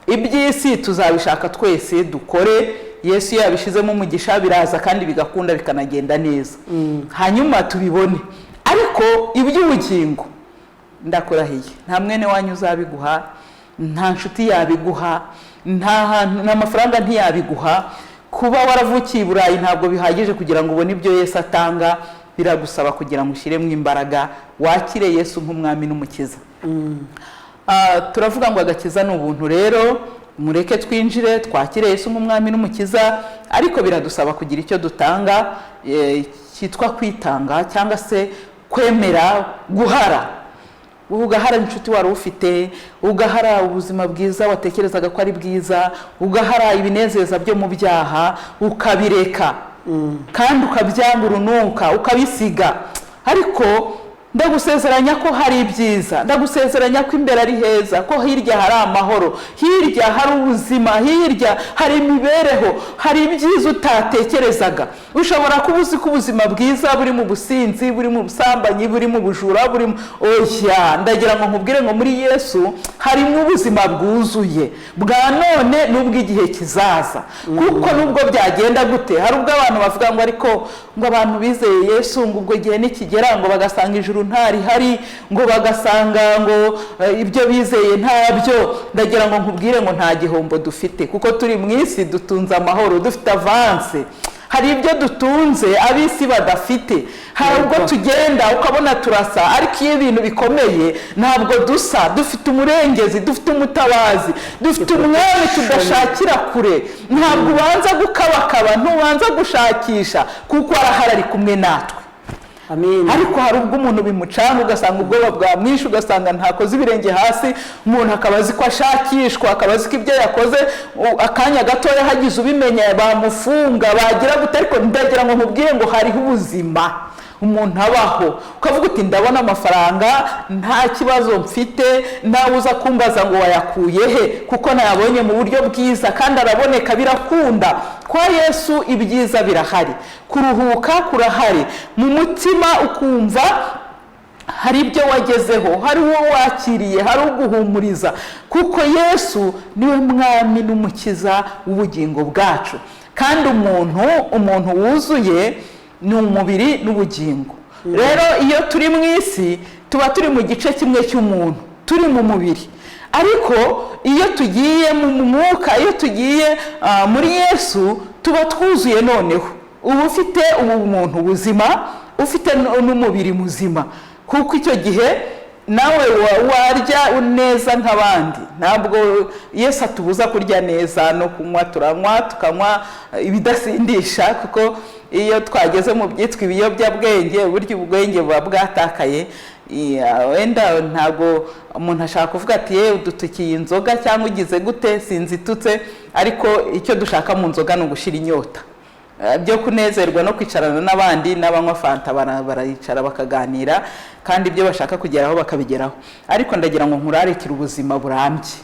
B: Iby'isi tuzabishaka twese dukore, Yesu yabishizemo umugisha biraza kandi bigakunda bikanagenda neza. Hanyuma tubibone. ariko iby'ubugingo ndakurahiye nta mwene wanyu uzabiguha, nta nshuti yabiguha, nta mafaranga ntiyabiguha. Kuba waravukiye i Burayi ntabwo bihagije kugira ngo ubone ibyo Yesu atanga, biragusaba kugira ngo ushyiremo imbaraga, wakire Yesu nk'umwami n'umukiza. Turavuga ngo agakiza ni ubuntu, rero mureke twinjire twakire Yesu nk'umwami n'umukiza, ariko biradusaba kugira icyo dutanga cyitwa kwitanga cyangwa se kwemera guhara. Ugahara inshuti wari ufite, ugahara ubuzima bwiza watekerezaga ko ari bwiza, ugahara ibinezeza byo mu byaha ukabireka, kandi ukabyanga urunuka ukabisiga. Ariko ndagusezeranya ko hari ibyiza, ndagusezeranya ko imbere ari heza, ko hirya hari amahoro, hirya hari ubuzima, hirya hari imibereho, hari ibyiza utatekerezaga. Ushobora kuba uzi ko ubuzima bwiza buri mu businzi, buri mu busambanyi, buri mu bujura, buri mu oya, ndagira ngo nkubwire ngo muri Yesu harimo ubuzima bwuzuye bwa none n'ubw'igihe kizaza. Kuko nubwo byagenda gute, hari ubwo abantu bavuga ngo ariko ngo abantu bizeye Yesu ngo ubwo gihe nikigera ngo bagasanga ijuru ntari hari, ngo bagasanga ngo ibyo bizeye ntabyo. Ndagira ngo nkubwire ngo nta gihombo dufite, kuko turi mu isi dutunze amahoro, dufite avance. Hari ibyo dutunze abisi badafite. Hari ubwo tugenda ukabona turasa, ariko iyo ibintu bikomeye ntabwo dusa. Dufite umurengezi, dufite umutabazi, dufite umwami tudashakira kure. Ntabwo ubanza gukabakaba, ntubanza gushakisha, kuko arahari ari kumwe natwe.
A: Amen.
B: Ariko hari ubwo umuntu bimucanga, ugasanga ubwoba bwamwishe, ugasanga ntakoze ibirenge hasi, umuntu akabazi ko ashakishwa, akabazi ko ibyo yakoze akanya gatoya hagize ubimenya bamufunga, bagira gute. Ariko ndagira ngo nkubwire ngo hariho ubuzima umuntu abaho, ukavuga uti ndabona amafaranga nta kibazo mfite, nawe uza kumbaza ngo wayakuye he, kuko nayabonye mu buryo bwiza kandi araboneka, birakunda. Kwa Yesu ibyiza birahari, kuruhuka kurahari, mu mutima ukumva hari ibyo wagezeho, hari uwo wakiriye, hari uguhumuriza, kuko Yesu niwe mwami n'umukiza w'ubugingo bwacu. Kandi umuntu wuzuye ni umubiri n'ubugingo. Rero iyo turi mu isi tuba turi mu gice kimwe cy'umuntu, turi mu mubiri. Ariko iyo tugiye mu mwuka, iyo tugiye muri Yesu, tuba twuzuye noneho. Uba ufite umuntu buzima, ufite n'umubiri muzima, kuko icyo gihe nawe warya neza nk'abandi. Ntabwo Yesu atubuza kurya neza no kunywa, turanywa tukanywa ibidasindisha, kuko iyo twageze mu byitwa ibiyobyabwenge, burya ubwenge buba bwatakaye. Wenda ntabwo umuntu ashaka kuvuga ati yewe udutukiye inzoga cyangwa ugize gute, sinzitutse, ariko icyo dushaka mu nzoga ni ugushira inyota, byo kunezerwa no kwicarana n'abandi. N'abanywa fanta barayicara bakaganira, kandi ibyo bashaka kugeraho bakabigeraho. Ariko ndagira ngo nkurarikire ubuzima burambye,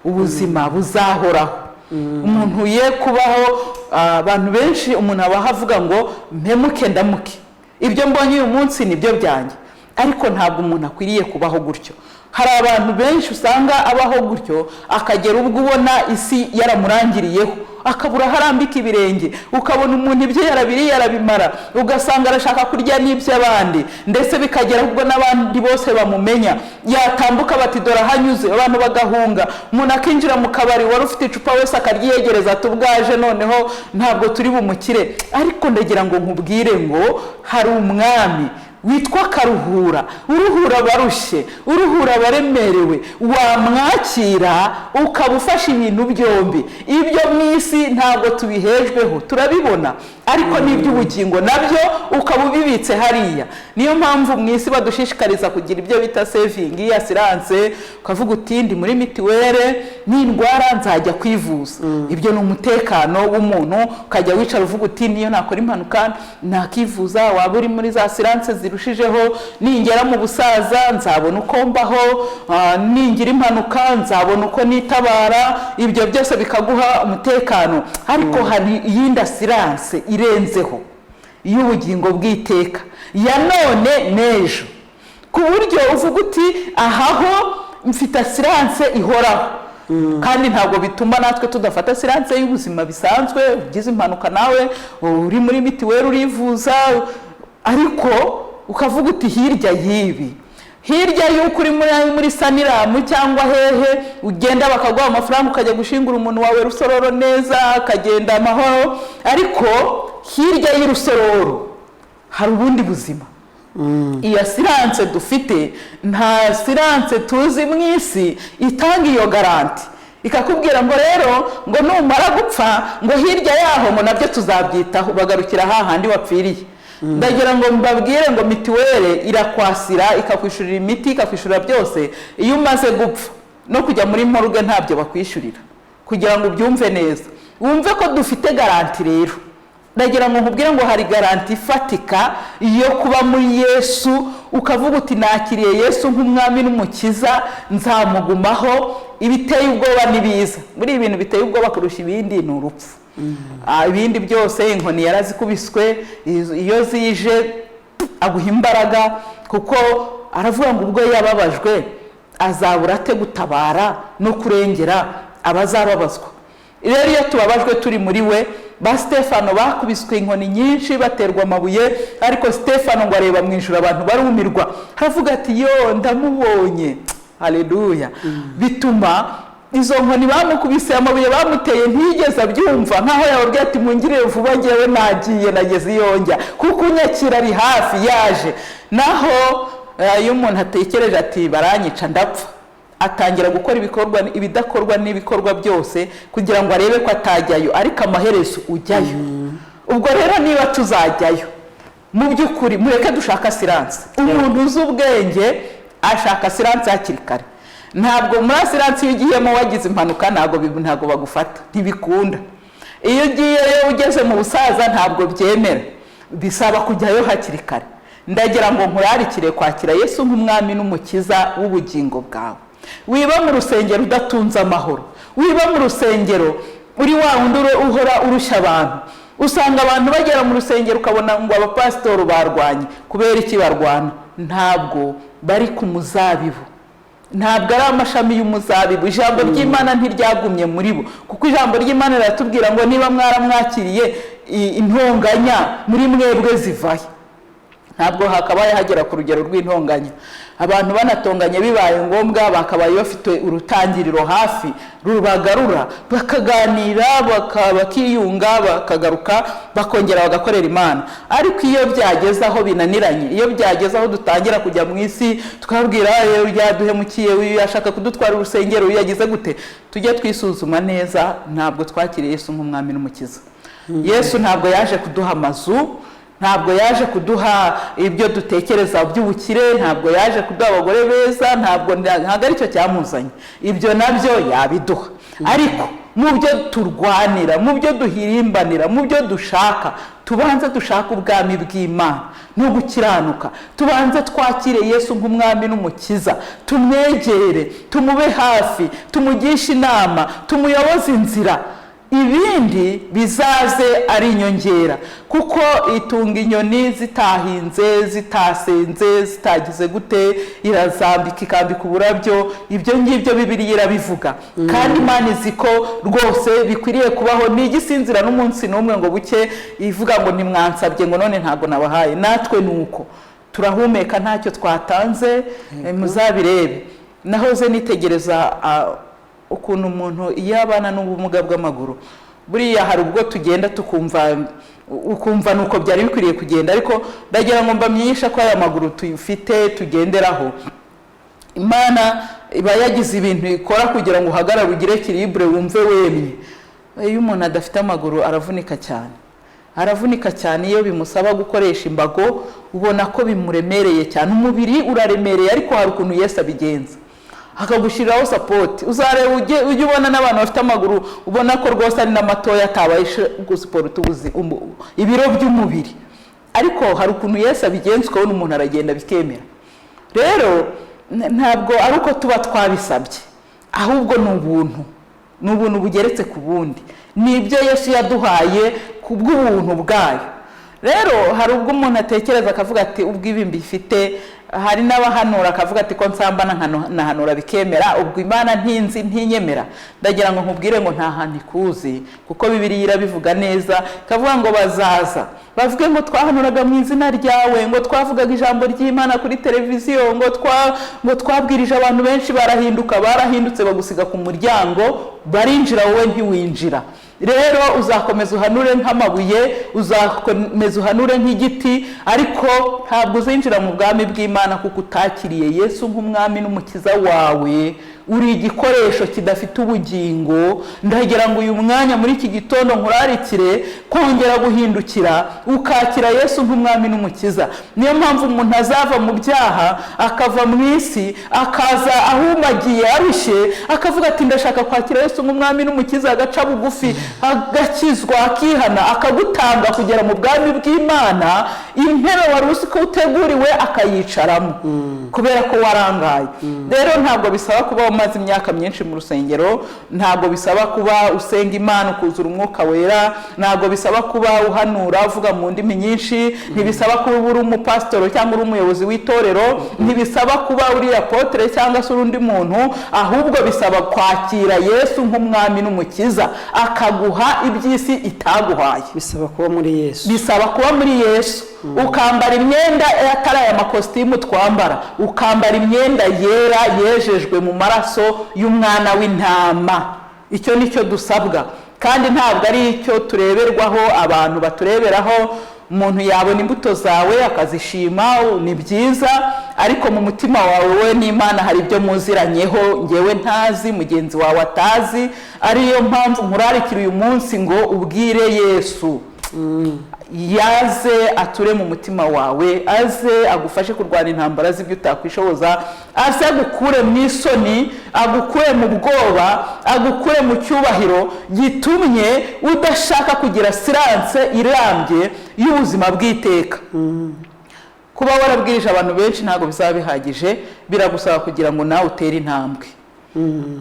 B: ubuzima buzahoraho. Umuntu ye kubaho, abantu benshi umuntu abaho avuga ngo mpemuke ndamuke, ibyo mbonye uyu munsi nibyo byanjye. Ariko ntabwo umuntu akwiriye kubaho gutyo. Hari abantu benshi usanga abaho gutyo, akagera ubwo ubona isi yaramurangiriyeho, akabura harambika ibirenge, ukabona umuntu ibyo yarabiriye yarabimara, ugasanga arashaka kurya n'iby'abandi, ndetse bikagera ubwo n'abandi bose bamumenya. Yatambuka bati dore hanyuze, abantu bagahunga. Umuntu akinjira mu kabari, wari ufite icupa wese akaryiyegereza, tubwaje noneho ntabwo turi bumukire. Ariko ndagira ngo nkubwire ngo hari umwami witwa Karuhura, uruhura abarushye, uruhura abaremerewe. Wamwakira ukaba ufashe ibintu byombi. Ibyo mu isi ntabwo tubihejweho, turabibona, ariko n'iby'ubugingo nabyo ukaba ubibitse hariya. Niyo mpamvu mu isi badushishikariza kugira ibyo bita saving, assurance. Ukavuga uti ndi muri mitiwere, n'indwara nzajya kwivuza. Ibyo ni umutekano w'umuntu, ukajya wicara uvuga uti niyo nakora impanuka nakivuza. Waba uri muri za assurance zirushijeho, ningera mu busaza nzabona uko mbaho, ningira impanuka nzabona uko nitabara. Ibyo byose bikaguha umutekano. Ariko hari iyindi assurance irenzeho, y'ubugingo bw'iteka, ya none n'ejo, ku buryo uvuga uti ahaho mfite assurance ihoraho. Kandi ntabwo bituma natwe tudafata assurance y'ubuzima bisanzwe. Ugize impanuka nawe uri muri mitiweri urivuza, ariko ukavuga uti hirya y'ibi, hirya y'uko uri muri saniramu cyangwa hehe ugenda bakaguha amafaranga ukajya gushingura umuntu wawe rusororo neza akagenda amahoro, ariko hirya y'urusororo hari ubundi buzima. Iyo siranse dufite nta siranse tuzi mu isi itanga iyo garanti ikakubwira ngo rero ngo numara gupfa ngo hirya yaho ngo nabyo tuzabyitaho, bagarukira hahandi wapfiriye. Ndagira ngo mbabwire ngo mituwele irakwasira ikakwishurira imiti ikakwishurira byose iyo umaze gupfa, no kujya muri morgue ntabyo bakwishurira, kugira ngo ubyumve neza wumve ko dufite garanti. Rero ndagira ngo nkubwire ngo hari garanti ifatika iyo kuba muri Yesu, ukavuga uti nakiriye Yesu nk'umwami n'umukiza, nzamugumaho. Ibiteye ubwoba nibiza, muri ibintu biteye ubwoba kurusha ibindi ni urupfu. Ibindi byose inkoni yarazikubiswe, iyo zije aguha imbaraga, kuko aravuga ngo ubwo yababajwe azabura ate gutabara no kurengera abazababazwa. Rero iyo tubabajwe turi muri we, ba Stefano bakubiswe inkoni nyinshi baterwa amabuye, ariko Stefano ngo areba mu ijuru abantu barumirwa, aravuga ati yo ndamubonye. Haleluya. Bituma izo nkoni bamukubise amabuye bamuteye ntiyigeze abyumva, nkaho yababwiye ati mungirire vuba ngewe nagiye nageze iyonjya, kuko unyakira ari hafi yaje. Naho iyo umuntu atekereje ati baranyica ndapfa, atangira gukora ibidakorwa n'ibikorwa byose kugira ngo arebe ko atajyayo, ariko amaherezo ujyayo. Ubwo rero niba tuzajyayo, mu by'ukuri mureke dushaka siranse. Umuntu uzi ubwenge ashaka siranse hakiri kare. Ntabwo muri siranse iyo ugiyemo wagize impanuka ntabwo bagufata, ntibikunda. Iyo ugiyeyo ugeze mu busaza ntabwo byemera, bisaba kujyayo hakiri kare. Ndagira ngo nkurarikire kwakira Yesu nk'umwami n'umukiza w'ubugingo bwawe. Wiba mu rusengero udatunze amahoro, wiba mu rusengero uri wa wundi uhora urusha abantu. Usanga abantu bagera mu rusengero ukabona ngo abapasitoro barwanye. Kubera iki barwana? Ntabwo bari ku muzabibu, ntabwo ari amashami y'umuzabibu. Ijambo ry'Imana ntiryagumye muri bo, kuko ijambo ry'Imana riratubwira ngo niba mwaramwakiriye intonganya muri mwebwe zivahe. Ntabwo hakabaye hagera ku rugero rw'intonganya. Abantu banatonganye bibaye ngombwa bakabaye bafite urutangiriro hafi rubagarura, bakaganira bakiyunga, bakagaruka bakongera bagakorera Imana. Ariko iyo byageze aho binaniranye, iyo byageze aho dutangira kujya mu isi tukabwira yaduhemukiye, yashaka kudutwara urusengero, yagize gute, tujye twisuzuma neza. Ntabwo twakiriye Yesu nk'umwami n'umukiza. Yesu ntabwo yaje kuduha amazu, ntabwo yaje kuduha ibyo dutekereza by'ubukire, ntabwo yaje kuduha abagore beza, ntabwo ari cyo cyamuzanye. Ibyo nabyo yabiduha, ariko mu byo turwanira, mu byo duhirimbanira, mu byo dushaka, tubanze dushaka ubwami bw'Imana no gukiranuka. Tubanze twakire Yesu nk'umwami n'umukiza, tumwegere, tumube hafi, tumugishe inama, tumuyoboze inzira. Ibindi bizaze ari inyongera, kuko itunga inyoni zitahinze, zitasenze, zitagize gute, irazambika ikambika uburabyo. Ibyo ngibyo Bibiliya irabivuga, kandi Imana izi ko rwose bikwiriye kubaho. Ntigisinzira n'umunsi n'umwe ngo buke ivuga ngo nimwansabye ngo none ntago nabahaye. Natwe nuko turahumeka ntacyo twatanze, muzabirebe. Nahoze nitegereza ukuntu umuntu iyo abana n'ubumuga bw'amaguru, buriya hari ubwo tugenda ukumva nuko byari bikwiriye kugenda, ariko ndagira ngo mbamenyesha ko aya maguru tuyifite tugenderaho, Imana iba yagize ibintu ikora kugira ngo uhagarare ugire equilibre, wumve wemye. Iyo umuntu adafite amaguru aravunika cyane iyo bimusaba gukoresha imbago, ubona ko bimuremereye cyane. Umubiri uraremereye, ariko hari ukuntu Yesu abigenza akagushiraho support. Uzareba ujye ubona n'abantu bafite amaguru ubona ko rwose ari n'amatoya atabaye gusupport ibiro by'umubiri, ariko hari ukuntu Yesu abigenza ukabona umuntu aragenda bikemera. Rero ntabwo ari uko tuba twabisabye, ahubwo ni ubuntu bugeretse ku bundi. Ni ibyo Yesu yaduhaye kubw'ubuntu bwayo. Rero hari ubwo umuntu atekereza akavuga ati ubwo ibi mbifite hari n'abahanura akavuga ati ko nsambana nahanura bikemera, ubwo Imana ntinzi ntinyemera. Ndagira ngo nkubwire ngo nta hantu ikuzi, kuko Bibiliya irabivuga neza, ikavuga ngo bazaza bavuge ngo twahanuraga mu izina ryawe, ngo twavugaga ijambo ry'Imana kuri televiziyo, ngo twabwirije abantu benshi barahindutse bagusiga ku muryango, barinjira wowe ntiwinjira. Rero uzakomeza uhanure nk'amabuye, uzakomeza uhanure nk'igiti, ariko ntabwo uzinjira mu bwami bw'Imana kuko utakiriye Yesu nk'umwami n'umukiza wawe. Uri igikoresho kidafite ubugingo. Ndagira ngo uyu mwanya muri iki gitondo nkurarikire kongera guhindukira ukakira Yesu nk'umwami n'umukiza. Niyo mpamvu umuntu azava mu byaha akava mu isi akaza ahumagiye arushye, akavuga ati ndashaka kwakira Yesu nk'umwami n'umukiza, agaca bugufi agakizwa akihana, akagutanga kugera mu bwami bw'Imana. Intebe wari uzi ko uteguriwe akayicaramo kubera ko warangaye. Rero ntabwo bisaba kuba umaze imyaka myinshi mu rusengero, ntabwo bisaba kuba usenga Imana ukuzura umwuka wera, ntabwo bisaba kuba uhanura uvuga mu ndimi nyinshi, ntibisaba kuba uri umupasitoro cyangwa uri umuyobozi w'itorero, ntibisaba kuba uri apotre cyangwa se undi muntu, ahubwo bisaba kwakira Yesu nk'umwami n'umukiza, akaguha iby'isi itaguhaye.
A: Bisaba kuba muri Yesu,
B: bisaba kuba muri Yesu. Ukambara imyenda atari aya makositimu twambara, ukambara imyenda yera yejejwe mu maraso y'umwana w'intama. Icyo nicyo dusabwa, kandi ntabwo ari icyo tureberwaho, abantu batureberaho. Umuntu yabona imbuto zawe akazishima, ni byiza, ariko mu mutima wawe we n'Imana hari ibyo muziranyeho, ngewe ntazi, mugenzi wawe atazi. Ariyo mpamvu nkurarikira uyu munsi ngo ubwire Yesu yaze ature mu mutima wawe, aze agufashe kurwana intambara z'ibyo utakwishoboza, aze agukure mu isoni, agukure mu bwoba, agukure mu cyubahiro gitumye udashaka kugira silence irambye y'ubuzima bw'iteka. Kuba warabwirije abantu benshi ntabwo bizaba bihagije, biragusaba kugira ngo nawe utere intambwe.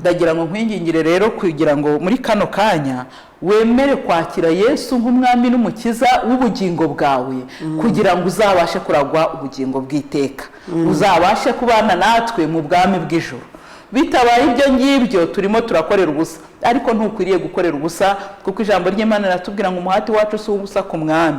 B: Ndagira ngo nkwingingire rero kugira ngo muri kano kanya wemere kwakira Yesu nk'umwami n'umukiza w'ubugingo bwawe, kugira ngo uzabashe kuragwa ubugingo bw'iteka, uzabashe kubana natwe mu bwami bw'ijuru. Bitabaye ibyo ngibyo turimo turakorera ubusa, ariko ntukwiriye gukorera ubusa, kuko ijambo ry'Imana riratubwira ngo umuhati wacu si ubusa ku mwami.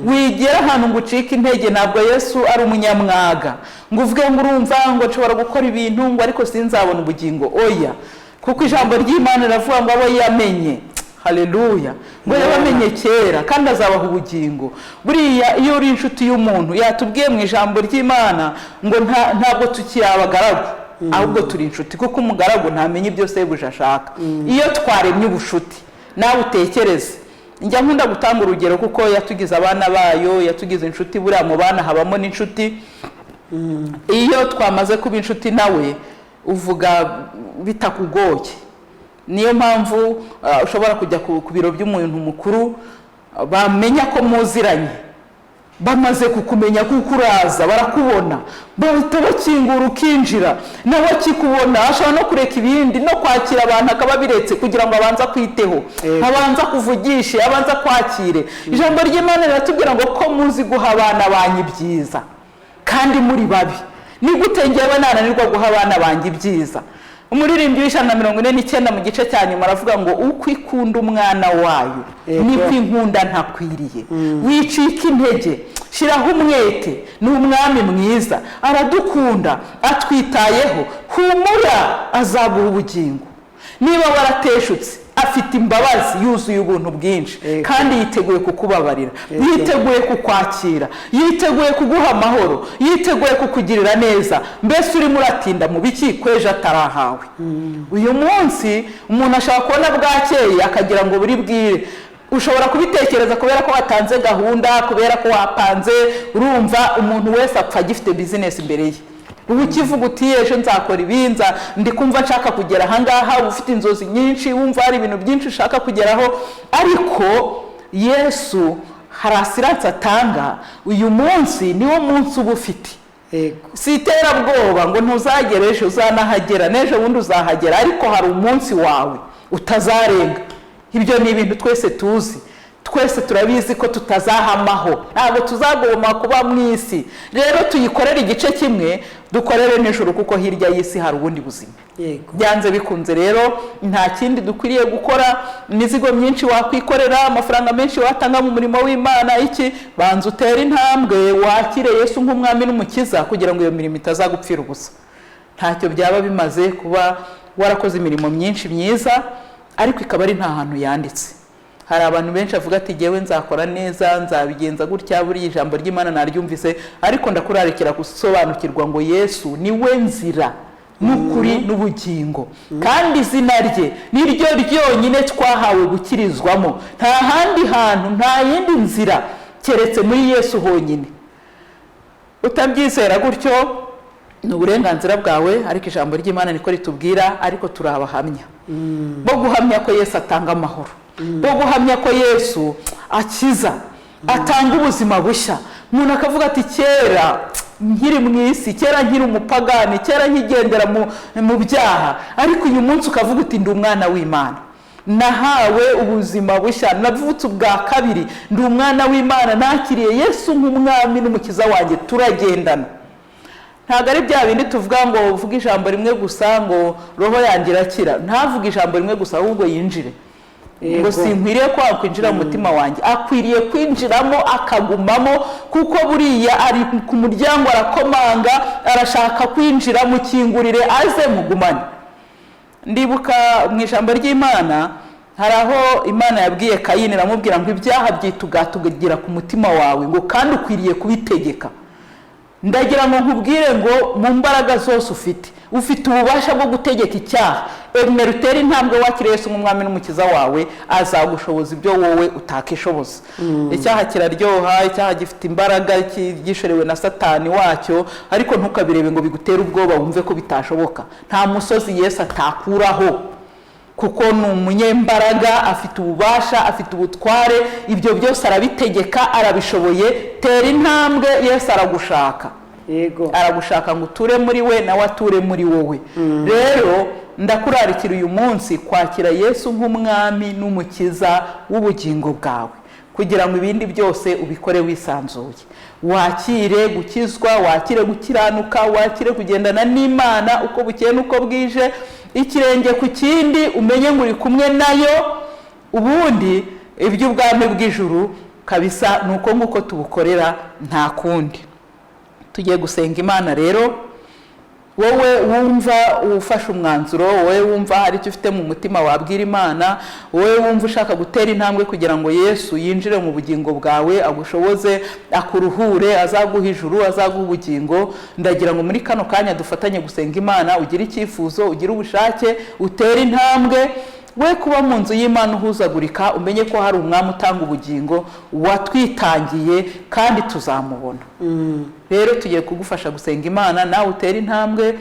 B: Wigera ahantu ngo ucike intege, ntabwo Yesu ari umunyamwaga ngo uvuge ngo urumva ngo nshobora gukora ibintu ngo ariko sinzabona ubugingo. Oya, kuko ijambo ry'Imana riravuga ngo abo yamenye, haleluya, ngo yabamenye kera kandi azabaha ubugingo. Buriya iyo uri inshuti y'umuntu, yatubwiye mu ijambo ry'Imana ngo ntabwo tukiri abagaragu, ahubwo turi inshuti, kuko umugaragu ntamenye ibyo sebuja ashaka. Iyo twaremye ubushuti, nawe utekereze. Njya nkunda gutanga urugero kuko yatugize abana bayo, yatugize inshuti. Buriya mu bana habamo n'inshuti. Iyo twamaze kuba inshuti nawe uvuga bitakugoye. Niyo mpamvu ushobora kujya ku biro by'umuntu mukuru, bamenya ko muziranye, bamaze kukumenya kuko uraza barakubona, bahita bakingura ukinjira, nawe akikubona ashobora no kureka ibindi no kwakira abantu akaba biretse kugira ngo abanza kwiteho, abanza kuvugishe, abanza kwakire. Ijambo ry'Imana riratubwira ngo ko muzi guha abana banyu ibyiza kandi muri babi. Ni gute ngewe nananirwa guha abana banyu ibyiza? Umuririmbyi w'149 mu gice cya nyuma aravuga ngo uko ikunda umwana wayo niko inkunda ntakwiriye. Wicika intege, shiraho umwete, ni umwami mwiza, aradukunda, atwitayeho, humura, azaguha ubugingo. Niba warateshutse, afite imbabazi, yuzuye ubuntu bwinshi, kandi yiteguye kukubabarira, yiteguye kukwakira, yiteguye kuguha amahoro, yiteguye kukugirira neza. Mbese urimo uratinda mu biki kweje atarahawe? Uyu munsi umuntu ashaka kubona bwakeye akagira ngo buri bwire. Ushobora kubitekereza kubera ko watanze gahunda, kubera ko wapanze. Urumva umuntu wese apfa gifite business imbere ye. Ukivuga uti ejo nzakora ibinza, ndikumva nshaka kugera ahangaha, ufite inzozi nyinshi, wumva hari ibintu byinshi ushaka kugeraho, ariko Yesu harasiratse atanga. Uyu munsi niwo munsi uba ufite. Si iterabwoba ngo ntuzagera ejo, uzanahagera, n'ejo bundi uzahagera, ariko hari umunsi wawe utazarenga. Ibyo ni ibintu twese tuzi. twese turabizi ko tutazahamaho, ntabwo tuzagomba kuba mu isi. Rero tuyikorere igice kimwe, dukorere n'ijuru, kuko hirya y'isi hari ubundi buzima. Byanze bikunze rero nta kindi dukwiriye gukora. Imizigo myinshi wakwikorera, amafaranga menshi watanga mu murimo w'Imana, iki banza utere intambwe wakire Yesu nk'umwami n'umukiza, kugira ngo iyo mirimo itazagupfira ubusa. Ntacyo byaba bimaze kuba warakoze imirimo myinshi myiza ariko ikaba ari nta hantu yanditse. Hari abantu benshi avuga ati jewe nzakora neza, nzabigenza gutya, buri ijambo ry'Imana naryumvise, ariko ndakurarikira gusobanukirwa ngo Yesu niwe nzira n'ukuri n'ubugingo, kandi izina rye niryo ryonyine twahawe gukirizwamo. Nta handi hantu, nta yindi nzira keretse muri Yesu honyine. Utabyizera gutyo ni uburenganzira bwawe, ariko ijambo ry'Imana niko ritubwira. Ariko turabahamya bo guhamya ko Yesu atanga amahoro, bo guhamya ko Yesu akiza, atanga ubuzima bushya. Umuntu akavuga ati kera nkiri mu isi, kera nkiri umupagani, kera nkigendera mu byaha, ariko uyu munsi ukavuga uti ndi umwana w'Imana, nahawe ubuzima bushya, navutse ubwa kabiri, ndi umwana w'Imana, nakiriye Yesu nk'umwami n'umukiza wanjye, turagendana. Ntabwo ari bya bindi tuvuga ngo uvuge ijambo rimwe gusa ngo roho yanjye irakira. Ntavuge ijambo rimwe gusa, ahubwo yinjire. Ngo sinkwiriye ko akwinjira mu mutima wanjye, akwiriye kwinjiramo akagumamo, kuko buriya ari ku muryango arakomanga, arashaka kwinjira, mukingurire aze mugumane. Ndibuka mu ijambo ry'Imana hari aho Imana yabwiye Kayini, iramubwira ngo ibyaha byitugatugira ku mutima wawe, ngo kandi ukwiriye kubitegeka. Ndagira ngo nkubwire ngo mu mbaraga zose ufite ububasha bwo gutegeka icyaha. Emera utere intambwe wakire Yesu nk'umwami n'umukiza wawe, azagushoboza ibyo wowe utakishoboza. Icyaha kiraryoha, icyaha gifite imbaraga, gishorewe na Satani wacyo, ariko ntukabirebe ngo bigutere ubwoba wumve ko bitashoboka. Nta musozi Yesu atakuraho, kuko ni umunyembaraga, afite ububasha, afite ubutware, ibyo byose arabitegeka, arabishoboye. Tera intambwe, Yesu aragushaka. Aragushaka ngo uture muri we, nawe ature muri wowe. Rero ndakurarikira uyu munsi kwakira Yesu nk'umwami n'umukiza w'ubugingo bwawe, kugira ngo ibindi byose ubikore wisanzuye. Wakire gukizwa, wakire gukiranuka, wakire kugendana n'Imana uko bukeye n'uko bwije, ikirenge ku kindi, umenye ngo uri kumwe nayo. Ubundi iby'ubwami bw'ijuru kabisa nuko nguko tubukorera, nta kundi. Tugiye gusenga Imana rero. Wowe wumva ufashe umwanzuro, wowe wumva hari icyo ufite mu mutima wabwira Imana, wowe wumva ushaka gutera intambwe kugira ngo Yesu yinjire mu bugingo bwawe, agushoboze, akuruhure, azaguha ijuru, azaguha ubugingo, ndagira ngo muri kano kanya dufatanye gusenga Imana. Ugire icyifuzo, ugire ubushake, utere intambwe, we kuba mu nzu y'Imana uhuzagurika, umenye ko hari umwami utanga ubugingo watwitangiye kandi tuzamubona. Rero tugiye kugufasha gusenga Imana, nawe utera intambwe.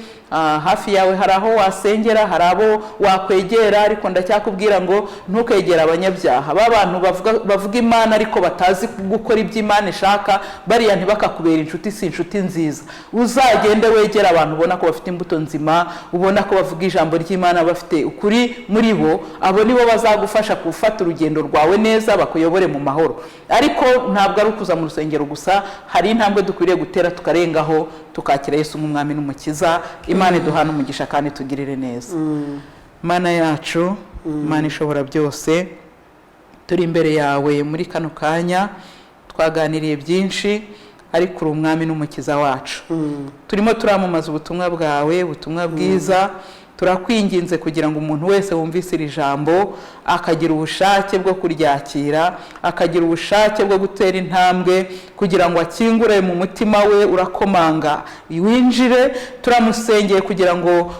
B: Hafi yawe hari aho wasengera, hari abo wakwegera, ariko ndacyakubwira ngo ntukegere abanyabyaha. Abantu bavuga Imana ariko batazi gukora ibyo Imana ishaka, bariya ntibakakubera inshuti, si inshuti nziza. Uzagende wegera abantu ubona ko bafite imbuto nzima, ubona ko bavuga ijambo ry'Imana, bafite ukuri muri bo. Abo nibo bazagufasha gufata urugendo rwawe neza, bakuyobore mu mahoro. Ariko ntabwo ari ukuza mu rusengero gusa, hari intambwe dukwiriye gutera tukarengaho, tukakira Yesu nk'umwami n'umukiza. Imana iduhana umugisha kandi tugirire neza. Mana yacu, Mana ishobora byose, turi imbere yawe muri kano kanya, twaganiriye byinshi, ariko uri umwami n'umukiza wacu. Turimo turamamaza ubutumwa bwawe, ubutumwa bwiza. Turakwinginze kugira ngo umuntu wese wumvise iri jambo akagira ubushake bwo kuryakira, akagira ubushake bwo gutera intambwe, kugira ngo akingure mu mutima we, urakomanga winjire. Turamusengeye kugira ngo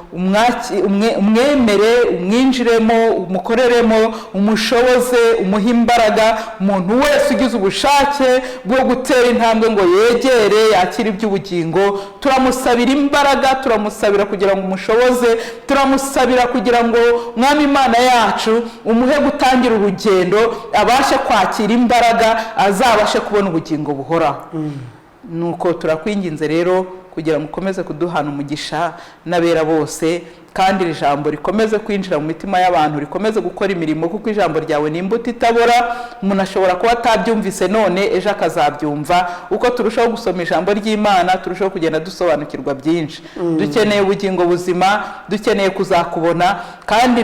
B: umwemere, umwinjiremo, umukoreremo, umushoboze, umuhe imbaraga. Umuntu wese ugize ubushake bwo gutera intambwe ngo yegere, yakire iby'ubugingo, turamusabira imbaraga, turamusabira kugira ngo umushoboze, turamusabira kugira ngo Mwami Imana yacu umuhe gutangira urugendo, abashe kwakira imbaraga, azabashe kubona ubugingo buhoraho. nuko turakwinginze rero kugira ngo ukomeze kuduhana umugisha n'abera bose, kandi iri jambo rikomeze kwinjira mu mitima y'abantu, rikomeze gukora imirimo, kuko ijambo ryawe ni imbuto itabora. Umuntu ashobora kuba atabyumvise none, ejo akazabyumva. Uko turushaho gusoma ijambo ry'Imana, turushaho kugenda dusobanukirwa byinshi. Dukeneye ubugingo buzima, dukeneye kuzakubona, kandi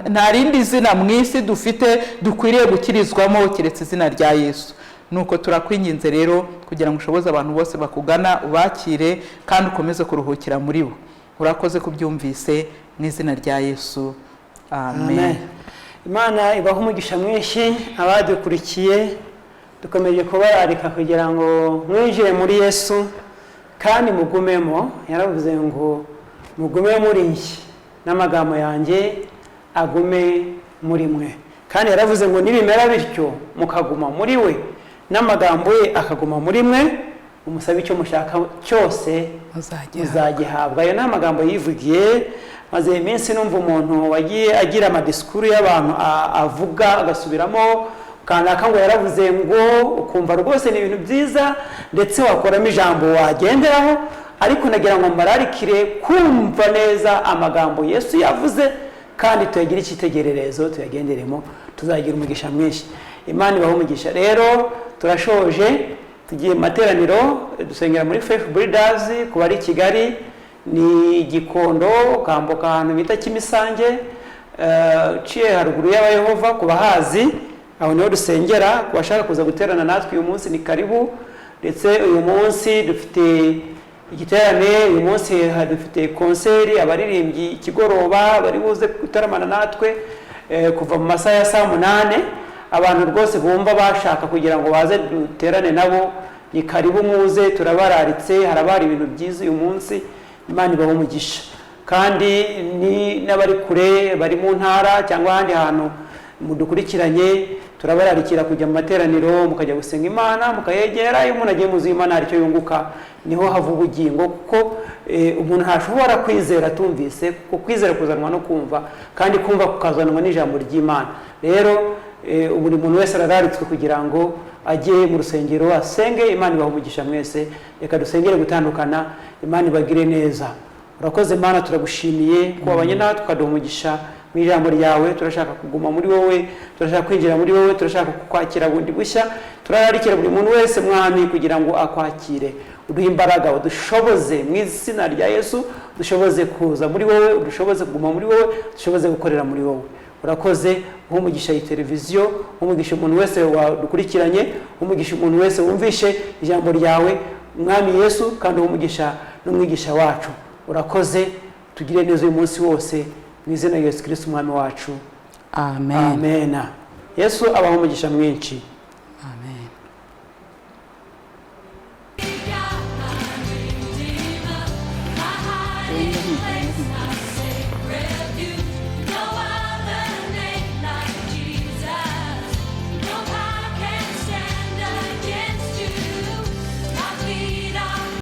B: nta rindi zina mu isi dufite dukwiriye gukirizwamo keretse izina rya Yesu. Nuko turakwinginze rero kugira ngo ushoboze abantu bose bakugana, ubakire kandi ukomeze kuruhukira muri bo. Urakoze kubyumvise mu izina rya Yesu, amen.
A: Imana ibaha umugisha mwinshi. Abadukurikiye dukomeje kubararika kugira ngo mwinjire muri Yesu kandi mugumemo. Yaravuze ngo mugume muri njye n'amagambo yanjye agume muri mwe, kandi yaravuze ngo nibimera bityo mukaguma muri we n'amagambo ye akaguma muri mwe, umusabe icyo mushaka cyose muzagihabwa. Ayo ni amagambo yivugiye. Maze iminsi numva umuntu wagiye agira amadisikuru y'abantu avuga agasubiramo kanaka ngo yaravuze ngo, ukumva rwose ni ibintu byiza ndetse wakoramo ijambo wagenderaho, ariko nagira ngo mbararikire kumva neza amagambo Yesu yavuze kandi tuyagira icyitegererezo, tuyagenderemo, tuzagira umugisha mwinshi. Imana ibaho umugisha. Rero turashoje, tugiye materaniro, dusengera muri Faith Builders. Kuba ari Kigali ni Gikondo, ukambuka ahantu bita Kimisange, uciye haruguru y'Abayehova ku bahazi, aho niho dusengera. Kubashaka kuza guterana natwe uyu munsi ni karibu. Ndetse uyu munsi dufite igiterane, uyu munsi dufite konseri, abaririmbyi ikigoroba bari buze gutaramana natwe kuva mu masaha ya saa 8. Abantu rwose bumva bashaka kugira ngo baze duterane nabo ni karibu muze, turabararitse. Harabari ibintu byiza uyu munsi. Imana ibaho umugisha. Kandi ni n'abari kure, bari mu ntara cyangwa ahandi hantu mudukurikiranye, turabararikira kujya mu materaniro, mukajya gusenga Imana, mukayegera. Iyo umuntu agiye mu Imana hari icyo yunguka, niho hava ubugingo, kuko umuntu ntashobora kwizera atumvise, kuko kwizera kuzanwa no kumva, kandi kumva kukazanwa n'ijambo ry'Imana. Rero buri muntu wese arararitswe kugira ngo ajye mu rusengero asenge. Imana ibaha umugisha mwese. Reka dusengere gutandukana. Imana ibagire neza. Urakoze Imana, turagushimiye ko wabanye natwe ukaduha umugisha mu ijambo ryawe. Turashaka kuguma muri wowe, turashaka kwinjira muri wowe, turashaka kukwakira bundi bushya. Turararikira buri muntu wese Mwami kugira ngo akwakire. Uduhe imbaraga, udushoboze mu izina rya Yesu, dushoboze kuza muri wowe, udushoboze kuguma muri wowe, dushoboze gukorera muri wowe. Urakoze. Umugisha y'iteleviziyo, umugisha umuntu wese wadukurikiranye, umugisha umuntu wese wumvishe ijambo ryawe Mwami Yesu, kandi umugisha n'umwigisha wacu. Urakoze. Tugire neza uyu munsi wose mu izina rya Yesu Kristo umwami wacu, amen. Yesu abaho umugisha mwinshi.